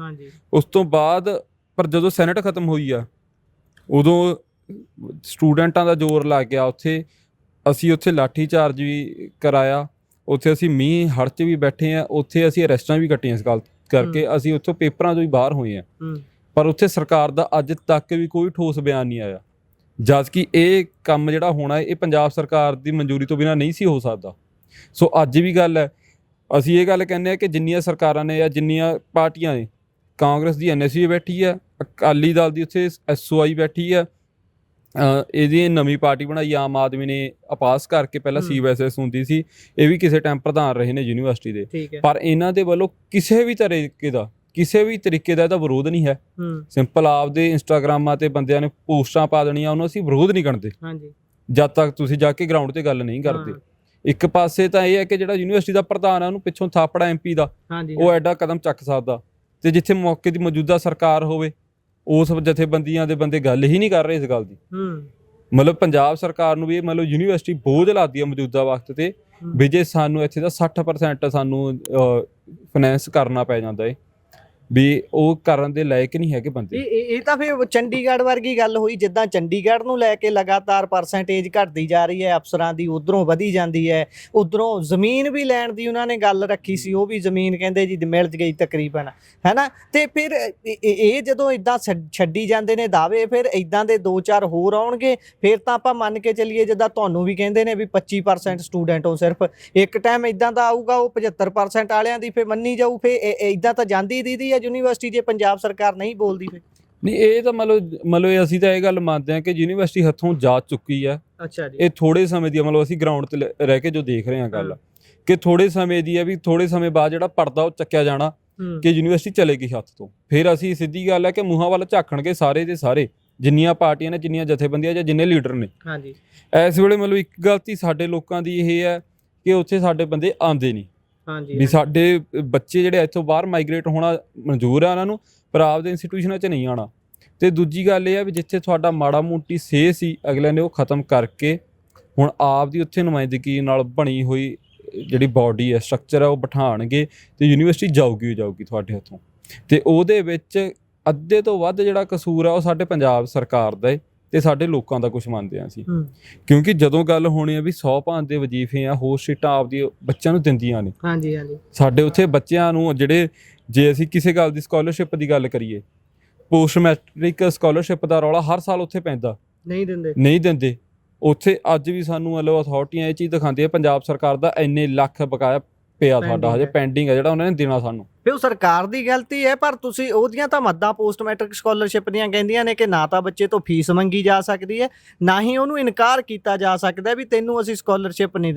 ਉਸ ਤੋਂ ਬਾਅਦ ਪਰ ਜਦੋਂ ਸੈਨੇਟ ਖਤਮ ਹੋਈ ਆ ਉਦੋਂ ਸਟੂਡੈਂਟਾਂ ਦਾ ਜ਼ੋਰ ਲੱਗ ਗਿਆ ਉੱਥੇ। ਅਸੀਂ ਉੱਥੇ ਲਾਠੀ ਚਾਰਜ ਵੀ ਕਰਾਇਆ, ਉੱਥੇ ਅਸੀਂ ਮੀਂਹ ਹੜ੍ਹ 'ਚ ਵੀ ਬੈਠੇ ਆ, ਉੱਥੇ ਅਸੀਂ ਅਰੈਸਟਾਂ ਵੀ ਕੱਟੀਆਂ ਇਸ ਗੱਲ ਕਰਕੇ। ਅਸੀਂ ਉੱਥੋਂ ਪੇਪਰਾਂ ਤੋਂ ਵੀ ਬਾਹਰ ਹੋਏ ਆ, ਪਰ ਉੱਥੇ ਸਰਕਾਰ ਦਾ ਅੱਜ ਤੱਕ ਵੀ ਕੋਈ ਠੋਸ ਬਿਆਨ ਨਹੀਂ ਆਇਆ, ਜਦ ਕਿ ਇਹ ਕੰਮ ਜਿਹੜਾ ਹੋਣਾ ਇਹ ਪੰਜਾਬ ਸਰਕਾਰ ਦੀ ਮਨਜ਼ੂਰੀ ਤੋਂ ਬਿਨਾਂ ਨਹੀਂ ਸੀ ਹੋ ਸਕਦਾ। ਸੋ ਅੱਜ ਵੀ ਗੱਲ ਹੈ ਅਸੀਂ ਇਹ ਗੱਲ ਕਹਿੰਦੇ ਆ ਕਿ ਜਿੰਨੀਆਂ ਸਰਕਾਰਾਂ ਨੇ ਜਾਂ ਜਿੰਨੀਆਂ ਪਾਰਟੀਆਂ ਨੇ, ਕਾਂਗਰਸ ਦੀ NSU ਬੈਠੀ ਆ, ਅਕਾਲੀ ਦਲ ਦੀ ਉੱਥੇ SOI ਬੈਠੀ ਆ, ਇਹਦੀ ਨਵੀਂ ਪਾਰਟੀ ਬਣਾਈ ਆਮ ਆਦਮੀ ਨੇ ਅਪਾਸ ਕਰਕੇ, ਪਹਿਲਾਂ CBSS ਹੁੰਦੀ ਸੀ, ਇਹ ਵੀ ਕਿਸੇ ਟਾਈਮ ਪ੍ਰਧਾਨ ਰਹੇ ਨੇ ਯੂਨੀਵਰਸਿਟੀ ਦੇ, ਪਰ ਇਹਨਾਂ ਦੇ ਵੱਲੋਂ ਕਿਸੇ ਵੀ ਤਰੀਕੇ ਦਾ ਇਹਦਾ ਵਿਰੋਧ ਨਹੀਂ ਹੈ। ਸਿੰਪਲ ਆਪਦੇ ਇੰਸਟਾਗ੍ਰਾਮਾਂ ਤੇ ਬੰਦਿਆਂ ਨੇ ਪੋਸਟਾਂ ਪਾ ਦੇਣੀਆਂ, ਉਹਨੂੰ ਅਸੀਂ ਵਿਰੋਧ ਨਹੀਂ ਕਰਦੇ ਜਦ ਤੱਕ ਤੁਸੀਂ ਜਾ ਕੇ ਗਰਾਊਂਡ ਤੇ ਗੱਲ ਨਹੀਂ ਕਰਦੇ। ਇੱਕ ਪਾਸੇ ਤਾਂ ਇਹ ਹੈ ਕਿ ਜਿਹੜਾ ਯੂਨੀਵਰਸਿਟੀ ਦਾ ਪ੍ਰਧਾਨ ਹੈ ਉਹਨੂੰ ਪਿੱਛੋਂ ਥਾਪੜਾ MP ਦਾ, ਉਹ ਐਡਾ ਕਦਮ ਚੱਕ ਸਕਦਾ, ਤੇ ਜਿੱਥੇ ਮੌਕੇ ਦੀ ਮੌਜੂਦਾ ਸਰਕਾਰ ਹੋਵੇ ਉਸ ਜਥੇਬੰਦੀਆਂ ਦੇ ਬੰਦੇ ਗੱਲ ਹੀ ਨਹੀਂ ਕਰ ਰਹੇ ਇਸ ਗੱਲ ਦੀ। ਮਤਲਬ ਪੰਜਾਬ ਸਰਕਾਰ ਨੂੰ ਵੀ ਮਤਲਬ ਯੂਨੀਵਰਸਿਟੀ ਬੋਝ ਲਾਦੀ ਹੈ ਮੌਜੂਦਾ ਵਕਤ ਤੇ, ਵੀ ਜੇ ਸਾਨੂੰ ਇੱਥੇ ਦਾ 60% ਸਾਨੂੰ ਫਾਈਨੈਂਸ ਕਰਨਾ ਪੈ ਜਾਂਦਾ ਹੈ, ਵੀ ਉਹ ਕਰਨ ਦੇ ਲਾਇਕ ਨਹੀਂ ਹੈਗੇ ਬੰਦੇ। ਇਹ ਤਾਂ ਫਿਰ ਚੰਡੀਗੜ੍ਹ ਵਰਗੀ ਗੱਲ ਹੋਈ, ਜਿੱਦਾਂ ਚੰਡੀਗੜ੍ਹ ਨੂੰ ਲੈ ਕੇ ਲਗਾਤਾਰ ਪਰਸੈਂਟੇਜ ਘਟਦੀ ਜਾ ਰਹੀ ਹੈ ਅਫਸਰਾਂ ਦੀ, ਉਧਰੋਂ ਵਧੀ ਜਾਂਦੀ ਹੈ, ਉਧਰੋਂ ਜ਼ਮੀਨ ਵੀ ਲੈਣ ਦੀ ਉਹਨਾਂ ਨੇ ਗੱਲ ਰੱਖੀ ਸੀ, ਉਹ ਵੀ ਜ਼ਮੀਨ ਕਹਿੰਦੇ ਜੀ ਮਿਲ ਗਈ ਤਕਰੀਬਨ, ਹੈ ਨਾ। ਤੇ ਫਿਰ ਇਹ ਜਦੋਂ ਇਦਾਂ ਛੱਡੀ ਜਾਂਦੇ ਨੇ ਦਾਅਵੇ, ਫਿਰ ਇਦਾਂ ਦੇ 2-4 ਹੋਰ ਆਉਣਗੇ, ਫਿਰ ਤਾਂ ਆਪਾਂ ਮੰਨ ਕੇ ਚੱਲੀਏ ਜਿੱਦਾਂ ਤੁਹਾਨੂੰ ਵੀ ਕਹਿੰਦੇ ਨੇ ਵੀ 25% ਸਟੂਡੈਂਟ ਹੋ ਸਿਰਫ, ਇੱਕ ਟਾਈਮ ਇਦਾਂ ਦਾ ਆਊਗਾ ਉਹ 75% ਵਾਲਿਆਂ ਦੀ ਫਿਰ ਮੰਨੀ ਜਾਊ, ਫਿਰ ਇਦਾਂ ਤਾਂ ਜਾਂਦੀ ਦੀਦੀ ਯੂਨੀਵਰਸਿਟੀ ਜੇ ਪੰਜਾਬ ਸਰਕਾਰ ਨਹੀਂ ਬੋਲਦੀ ਫਿਰ। ਨਹੀਂ, ਇਹ ਤਾਂ ਮਤਲਬ ਅਸੀਂ ਤਾਂ ਇਹ ਗੱਲ ਮੰਨਦੇ ਹਾਂ ਕਿ ਯੂਨੀਵਰਸਿਟੀ ਹੱਥੋਂ ਜਾ ਚੁੱਕੀ ਹੈ। ਅੱਛਾ ਜੀ। ਇਹ ਥੋੜੇ ਸਮੇਂ ਦੀ, ਮਤਲਬ ਅਸੀਂ ਗਰਾਊਂਡ ਤੇ ਰਹਿ ਕੇ ਜੋ ਦੇਖ ਰਹੇ ਹਾਂ ਗੱਲ, ਕਿ ਥੋੜੇ ਸਮੇਂ ਦੀ ਹੈ, ਵੀ ਥੋੜੇ ਸਮੇਂ ਬਾਅਦ ਜਿਹੜਾ ਪਰਦਾ ਉਹ ਚੱਕਿਆ ਜਾਣਾ ਕਿ ਯੂਨੀਵਰਸਿਟੀ ਚਲੇਗੀ ਹੱਥ ਤੋਂ। ਫਿਰ ਅਸੀਂ ਸਿੱਧੀ ਗੱਲ ਹੈ ਕਿ ਮੂੰਹਾਂ ਵੱਲ ਝਾਕਣਗੇ ਸਾਰੇ ਦੇ ਸਾਰੇ, ਜਿੰਨੀਆਂ ਪਾਰਟੀਆਂ ਨੇ, ਜਿੰਨੀਆਂ ਜਥੇਬੰਦੀਆਂ ਜਾਂ ਜਿੰਨੇ ਲੀਡਰ ਨੇ। ਇਸ ਵੇਲੇ ਮਤਲਬ ਇੱਕ ਗਲਤੀ ਸਾਡੇ ਲੋਕਾਂ ਦੀ ਇਹ ਹੈ ਕਿ ਉੱਥੇ ਸਾਡੇ ਬੰਦੇ ਆਉਂਦੇ ਨਹੀਂ, ਵੀ ਸਾਡੇ ਬੱਚੇ ਜਿਹੜੇ ਇੱਥੋਂ ਬਾਹਰ ਮਾਈਗ੍ਰੇਟ ਹੋਣਾ ਮਨਜ਼ੂਰ ਆ ਉਹਨਾਂ ਨੂੰ, ਪਰ ਆਪਦੇ ਇੰਸਟੀਟਿਊਸ਼ਨਾਂ 'ਚ ਨਹੀਂ ਆਉਣਾ। ਤੇ ਦੂਜੀ ਗੱਲ ਇਹ ਆ ਵੀ ਜਿੱਥੇ ਤੁਹਾਡਾ ਮਾੜਾ ਮੋਟੀ ਸੇ ਸੀ ਅਗਲੇ ਨੇ ਉਹ ਖਤਮ ਕਰਕੇ ਹੁਣ ਆਪ ਦੀ ਉੱਥੇ ਨੁਮਾਇੰਦਗੀ ਨਾਲ ਬਣੀ ਹੋਈ ਜਿਹੜੀ ਬਾਡੀ ਹੈ, ਸਟਰਕਚਰ ਹੈ, ਉਹ ਬਿਠਾਉਣਗੇ ਤੇ ਯੂਨੀਵਰਸਿਟੀ ਜਾਊਗੀ ਤੁਹਾਡੇ ਹੱਥੋਂ। ਤੇ ਉਹਦੇ ਵਿੱਚ ਅੱਧੇ ਤੋਂ ਵੱਧ ਜਿਹੜਾ ਕਸੂਰ ਆ ਉਹ ਸਾਡੇ ਪੰਜਾਬ ਸਰਕਾਰ ਦਾ ਹੈ ਤੇ ਸਾਡੇ ਲੋਕਾਂ ਦਾ ਕੁਝ ਮੰਨਦੇ ਹਾਂ ਅਸੀਂ। ਕਿਉਂਕਿ ਜਦੋਂ ਗੱਲ ਹੋਣੀ ਹੈ ਵੀ 100 ਭਾਂਤ ਦੇ ਵਜੀਫੇ ਆ, ਹੋਰ ਸੀਟਾਂ ਆਪਦੀ ਬੱਚਿਆਂ ਨੂੰ ਦਿੰਦੀਆਂ ਨੇ। ਸਾਡੇ ਉੱਥੇ ਬੱਚਿਆਂ ਨੂੰ ਜਿਹੜੇ, ਜੇ ਅਸੀਂ ਕਿਸੇ ਗੱਲ ਦੀ ਸਕਾਲਰਸ਼ਿਪ ਦੀ ਗੱਲ ਕਰੀਏ, ਪੋਸਟ ਮੈਟ੍ਰਿਕ ਸਕਾਲਰਸ਼ਿਪ ਦਾ ਰੌਲਾ ਹਰ ਸਾਲ ਉੱਥੇ ਪੈਂਦਾ, ਨਹੀਂ ਦਿੰਦੇ ਉੱਥੇ। ਅੱਜ ਵੀ ਸਾਨੂੰ ਮਤਲਬ ਅਥਾਰਟੀਆਂ ਇਹ ਚੀਜ਼ ਦਿਖਾਉਂਦੀਆਂ ਪੰਜਾਬ ਸਰਕਾਰ ਦਾ ਇੰਨੇ ਲੱਖ ਬਕਾਇਆ ਪਿਆ ਤੁਹਾਡਾ ਹਜੇ ਪੈਂਡਿੰਗ ਹੈ ਜਿਹੜਾ ਉਹਨਾਂ ਨੇ ਦੇਣਾ ਸਾਨੂੰ। ਫਿਰ ਉਹ ਸਰਕਾਰ ਦੀ ਗਲਤੀ ਹੈ, ਪਰ ਤੁਸੀਂ ਉਹਦੀਆਂ ਤਾਂ ਮੱਦਾਂ ਪੋਸਟ ਮੈਟ੍ਰਿਕ ਸਕਾਲਰਸ਼ਿਪ ਦੀਆਂ ਕਹਿੰਦੀਆਂ ਨੇ ਕਿ ਨਾ ਤਾਂ ਬੱਚੇ ਤੋਂ ਫੀਸ ਮੰਗੀ ਜਾ ਸਕਦੀ ਹੈ, ਨਾ ਹੀ ਉਹਨੂੰ ਇਨਕਾਰ ਕੀਤਾ ਜਾ ਸਕਦਾ ਵੀ ਤੈਨੂੰ ਅਸੀਂ ਸਕਾਲਰਸ਼ਿਪ ਨਹੀਂ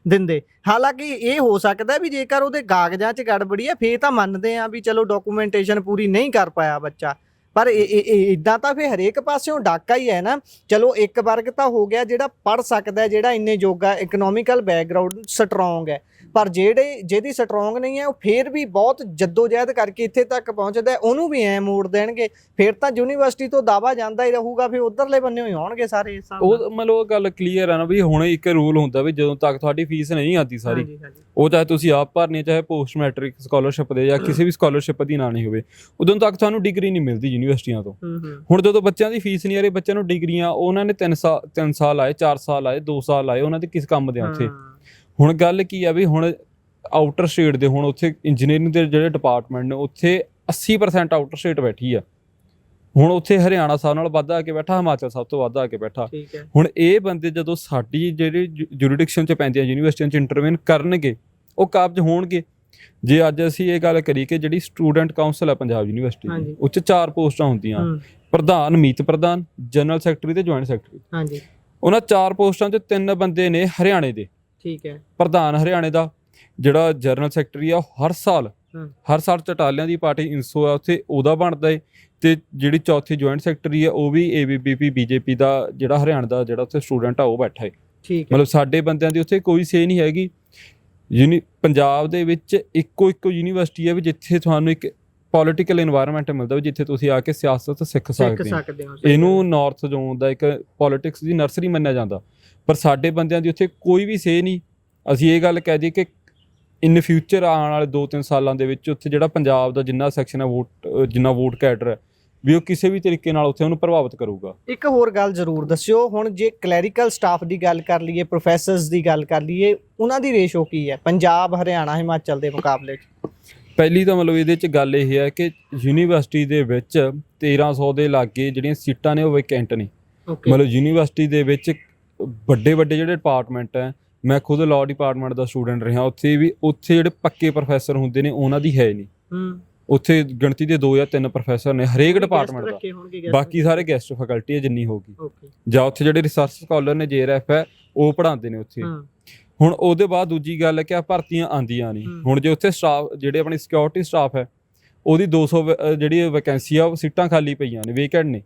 ਦਿੰਦੇ। ਹਾਲਾਂਕਿ ਇਹ ਹੋ ਸਕਦਾ ਵੀ ਜੇਕਰ ਉਹਦੇ ਕਾਗਜ਼ਾਂ 'ਚ ਗੜਬੜੀ ਹੈ ਫਿਰ ਤਾਂ ਮੰਨਦੇ ਆ ਵੀ ਚਲੋ ਡਾਕੂਮੈਂਟੇਸ਼ਨ ਪੂਰੀ ਨਹੀਂ ਕਰ ਪਾਇਆ ਬੱਚਾ, ਪਰ ਇਦਾਂ ਤਾਂ ਫਿਰ ਹਰੇਕ ਪਾਸਿਓਂ ਡਾਕਾ ਹੀ ਹੈ ਨਾ। ਚਲੋ ਇੱਕ ਵਰਗ ਤਾਂ ਹੋ ਗਿਆ ਜਿਹੜਾ ਪੜ੍ਹ ਸਕਦਾ, ਜਿਹੜਾ ਇੰਨੇ ਯੋਗਾ, ਇਕਨੋਮਿਕਲ ਬੈਕਗਰਾਊਂਡ ਸਟਰੋਂਗ ਹੈ, ਪਰ ਜਿਹਦੀ ਸਟਰੋਂਗ ਨਹੀਂ ਹੈ ਉਹ ਫਿਰ ਵੀ ਬਹੁਤ ਜੱਦੋ-ਜਹਿਦ ਕਰਕੇ ਇੱਥੇ ਤੱਕ ਪਹੁੰਚਦਾ, ਉਹਨੂੰ ਵੀ ਐ ਮੋੜ ਦੇਣਗੇ। ਫਿਰ ਤਾਂ ਯੂਨੀਵਰਸਿਟੀ ਤੋਂ ਦਾਵਾ ਜਾਂਦਾ ਹੀ ਰਹੂਗਾ, ਫਿਰ ਉਧਰਲੇ ਬੰਨੇ ਹੀ ਆਉਣਗੇ ਸਾਰੇ। ਉਹ ਮਤਲਬ ਗੱਲ ਕਲੀਅਰ ਹੈ ਨਾ ਵੀ ਹੁਣ ਇੱਕ ਰੂਲ ਹੁੰਦਾ ਵੀ ਜਦੋਂ ਤੱਕ ਤੁਹਾਡੀ ਫੀਸ ਨਹੀਂ ਆਉਂਦੀ ਸਾਰੀ, ਉਹ ਚਾਹੇ ਤੁਸੀਂ ਆਪ ਭਰਨੀ, ਚਾਹੇ ਪੋਸਟ ਮੈਟ੍ਰਿਕ ਸਕਾਲਰਸ਼ਿਪ ਦੇ ਜਾਂ ਕਿਸੇ ਵੀ ਸਕਾਲਰਸ਼ਿਪ ਦੀ ਨਾ ਨਹੀਂ ਹੋਵੇ, ਉਦੋਂ ਤੱਕ ਤੁਹਾਨੂੰ ਡਿਗਰੀ ਨਹੀਂ ਮਿਲਦੀ ਯੂਨੀਵਰਸਿਟੀਆਂ ਤੋਂ। ਹੁਣ ਜਦੋਂ ਬੱਚਿਆਂ ਦੀ ਫੀਸ ਨਹੀਂ ਆ ਰਹੀ, ਬੱਚਿਆਂ ਨੂੰ ਡਿਗਰੀਆਂ ਉਹਨਾਂ ਨੇ 3 ਸਾਲ ਆਏ, 4 ਸਾਲ ਆਏ, 2 ਸਾਲ ਆਏ, ਉਹਨਾਂ ਦੇ ਕਿਸ ਕੰਮ ਦੇ ਉੱਥੇ। ਹੁਣ ਗੱਲ ਕੀ ਆ ਵੀ ਹੁਣ ਆਊਟਰ ਸਟੇਟ ਦੇ, ਹੁਣ ਉੱਥੇ ਇੰਜੀਨੀਅਰਿੰਗ ਦੇ ਜਿਹੜੇ ਡਿਪਾਰਟਮੈਂਟ ਨੇ ਉੱਥੇ 80% ਆਊਟਰ ਸਟੇਟ ਬੈਠੀ ਆ। ਹੁਣ ਉੱਥੇ ਹਰਿਆਣਾ ਸਭ ਨਾਲ ਵੱਧ ਆ ਕੇ ਬੈਠਾ, ਹਿਮਾਚਲ ਸਭ ਤੋਂ ਵੱਧ ਆ ਕੇ ਬੈਠਾ। ਹੁਣ ਇਹ ਬੰਦੇ ਜਦੋਂ ਸਾਡੀ ਜਿਹੜੀ ਜੁਰਿਡਿਕਸ਼ਨ 'ਚ ਪੈਂਦੀਆਂ ਯੂਨੀਵਰਸਿਟੀਆਂ 'ਚ ਇੰਟਰਵੈਨ ਕਰਨਗੇ, ਉਹ ਕਾਬਜ਼ ਹੋਣਗੇ। ਜੇ ਅੱਜ ਅਸੀਂ ਇਹ ਗੱਲ ਕਰੀਏ ਕਿ ਜਿਹੜੀ ਸਟੂਡੈਂਟ ਕਾਉਂਸਲ ਹੈ ਪੰਜਾਬ ਯੂਨੀਵਰਸਿਟੀ ਦੀ, ਉਹ 'ਚ 4 ਪੋਸਟਾਂ ਹੁੰਦੀਆਂ, ਪ੍ਰਧਾਨ, ਮੀਤ ਪ੍ਰਧਾਨ, ਜਨਰਲ ਸੈਕਟਰੀ ਤੇ ਜੁਆਇੰਟ ਸੈਕਟਰੀ। ਉਹਨਾਂ 4 ਪੋਸਟਾਂ 'ਚ 3 ਬੰਦੇ ਨੇ ਹਰਿਆਣੇ ਦੇ। ਪ੍ਰਧਾਨ ਹਰਿਆਣੇ ਦਾ, ਜਿਹੜਾ ਜਨਰਲ ਸੈਕਟਰੀ ਆ ਹਰ ਸਾਲ ਚਟਾਲਿਆਂ ਦੀ ਪਾਰਟੀ ਇੰਸੋ ਆ ਉੱਥੇ ਉਹਦਾ ਬਣਦਾ ਏ, ਤੇ ਜਿਹੜੀ ਚੌਥੀ ਜੁਆਇੰਟ ਸੈਕਟਰੀ ਆ ਉਹ ਵੀ ABVP BJP ਦਾ ਜਿਹੜਾ ਹਰਿਆਣਾ ਦਾ ਜਿਹੜਾ ਉੱਥੇ ਸਟੂਡੈਂਟ ਆ ਉਹ ਬੈਠਾ ਏ। ਮਤਲਬ ਸਾਡੇ ਬੰਦਿਆਂ ਦੀ ਉੱਥੇ ਕੋਈ ਸੇ ਨਹੀਂ ਹੈਗੀ। ਪੰਜਾਬ ਦੇ ਵਿੱਚ ਇੱਕੋ ਯੂਨੀਵਰਸਿਟੀ ਹੈ ਵੀ ਜਿੱਥੇ ਤੁਹਾਨੂੰ ਇੱਕ ਪੋਲੀਟੀਕਲ ਇਨਵਾਇਰਨਮੈਂਟ ਮਿਲਦਾ ਵੀ ਜਿੱਥੇ ਤੁਸੀਂ ਆ ਕੇ ਸਿਆਸਤ ਸਿੱਖ ਸਕਦੇ ਹੋ। ਇਹਨੂੰ ਨਾਰਥ ਜ਼ੋਨ ਦਾ ਇੱਕ ਪੋਲੀਟਿਕਸ ਦੀ ਨਰਸਰੀ ਮੰਨਿਆ ਜਾਂਦਾ, ਪਰ ਸਾਡੇ ਬੰਦਿਆਂ ਦੀ ਉੱਥੇ ਕੋਈ ਵੀ ਸੇ ਨਹੀਂ। ਅਸੀਂ ਇਹ ਗੱਲ ਕਹਿ ਦਈਏ ਕਿ ਇਨ ਫਿਊਚਰ ਆਉਣ ਵਾਲੇ 2-3 ਸਾਲਾਂ ਦੇ ਵਿੱਚ ਉੱਥੇ ਜਿਹੜਾ ਪੰਜਾਬ ਦਾ ਜਿੰਨਾ ਸੈਕਸ਼ਨ ਹੈ ਜਿੰਨਾ ਵੋਟ ਕੈਡਰ ਹੈ ਵੀ ਉਹ ਕਿਸੇ ਵੀ ਤਰੀਕੇ ਨਾਲ ਉੱਥੇ ਉਹਨੂੰ ਪ੍ਰਭਾਵਿਤ ਕਰੂਗਾ। ਇੱਕ ਹੋਰ ਗੱਲ ਜ਼ਰੂਰ ਦੱਸਿਓ, ਹੁਣ ਜੇ ਕਲੈਰੀਕਲ ਸਟਾਫ ਦੀ ਗੱਲ ਕਰ ਲਈਏ, ਪ੍ਰੋਫੈਸਰਸ ਦੀ ਗੱਲ ਕਰ ਲਈਏ, ਉਹਨਾਂ ਦੀ ਰੇਸ਼ੋ ਕੀ ਹੈ ਪੰਜਾਬ, ਹਰਿਆਣਾ, ਹਿਮਾਚਲ ਦੇ ਮੁਕਾਬਲੇ 'ਚ? ਪਹਿਲੀ ਤਾਂ ਮਤਲਬ ਇਹਦੇ 'ਚ ਗੱਲ ਇਹ ਹੈ ਕਿ ਯੂਨੀਵਰਸਿਟੀ ਦੇ ਵਿੱਚ 1300 ਦੇ ਲਾਗੇ ਜਿਹੜੀਆਂ ਸੀਟਾਂ ਨੇ ਉਹ ਵੈਕੈਂਟ ਨੇ। ਮਤਲਬ ਯੂਨੀਵਰਸਿਟੀ ਦੇ ਵਿੱਚ ਵੱਡੇ ਜਿਹੜੇ ਡਿਪਾਰਟਮੈਂਟ ਹੈ ਮੈਂ ਖੁਦ ਲਾਅ ਡਿਪਾਰਟਮੈਂਟ ਦਾ ਸਟੂਡੈਂਟ ਰਿਹਾ, ਉੱਥੇ ਜਿਹੜੇ ਪੱਕੇ ਪ੍ਰੋਫੈਸਰ ਹੁੰਦੇ ਨੇ ਉਹਨਾਂ ਦੀ ਹੈ ਨਹੀਂ। ਉੱਥੇ ਗਿਣਤੀ ਦੇ 2 ਜਾਂ 3 ਪ੍ਰੋਫੈਸਰ ਨੇ ਹਰੇਕ ਡਿਪਾਰਟਮੈਂਟ ਦਾ, ਬਾਕੀ ਸਾਰੇ ਗੈਸਟ ਫੈਕਲਟੀ ਹੈ ਜਿੰਨੀ ਹੋਊਗੀ। ਜਾਂ ਉੱਥੇ ਜਿਹੜੇ ਰਿਸਰਚ ਸਕਾਲਰ ਨੇ JRF ਹੈ ਉਹ ਪੜ੍ਹਾਉਂਦੇ ਨੇ ਉੱਥੇ। ਹੁਣ ਉਹਦੇ ਬਾਅਦ ਦੂਜੀ ਗੱਲ ਹੈ ਕਿ ਭਰਤੀਆਂ ਆਉਂਦੀਆਂ ਨਹੀਂ। ਹੁਣ ਜੇ ਉੱਥੇ ਸਟਾਫ ਜਿਹੜੇ ਆਪਣੀ ਸਿਕਿਉਰਿਟੀ ਸਟਾਫ ਹੈ ਉਹਦੀ 200 ਜਿਹੜੀ ਵੈਕੈਂਸੀ ਆ ਉਹ ਸੀਟਾਂ ਖਾਲੀ ਪਈਆਂ ਨੇ, ਵੇਕੈਂਟ ਨੇ।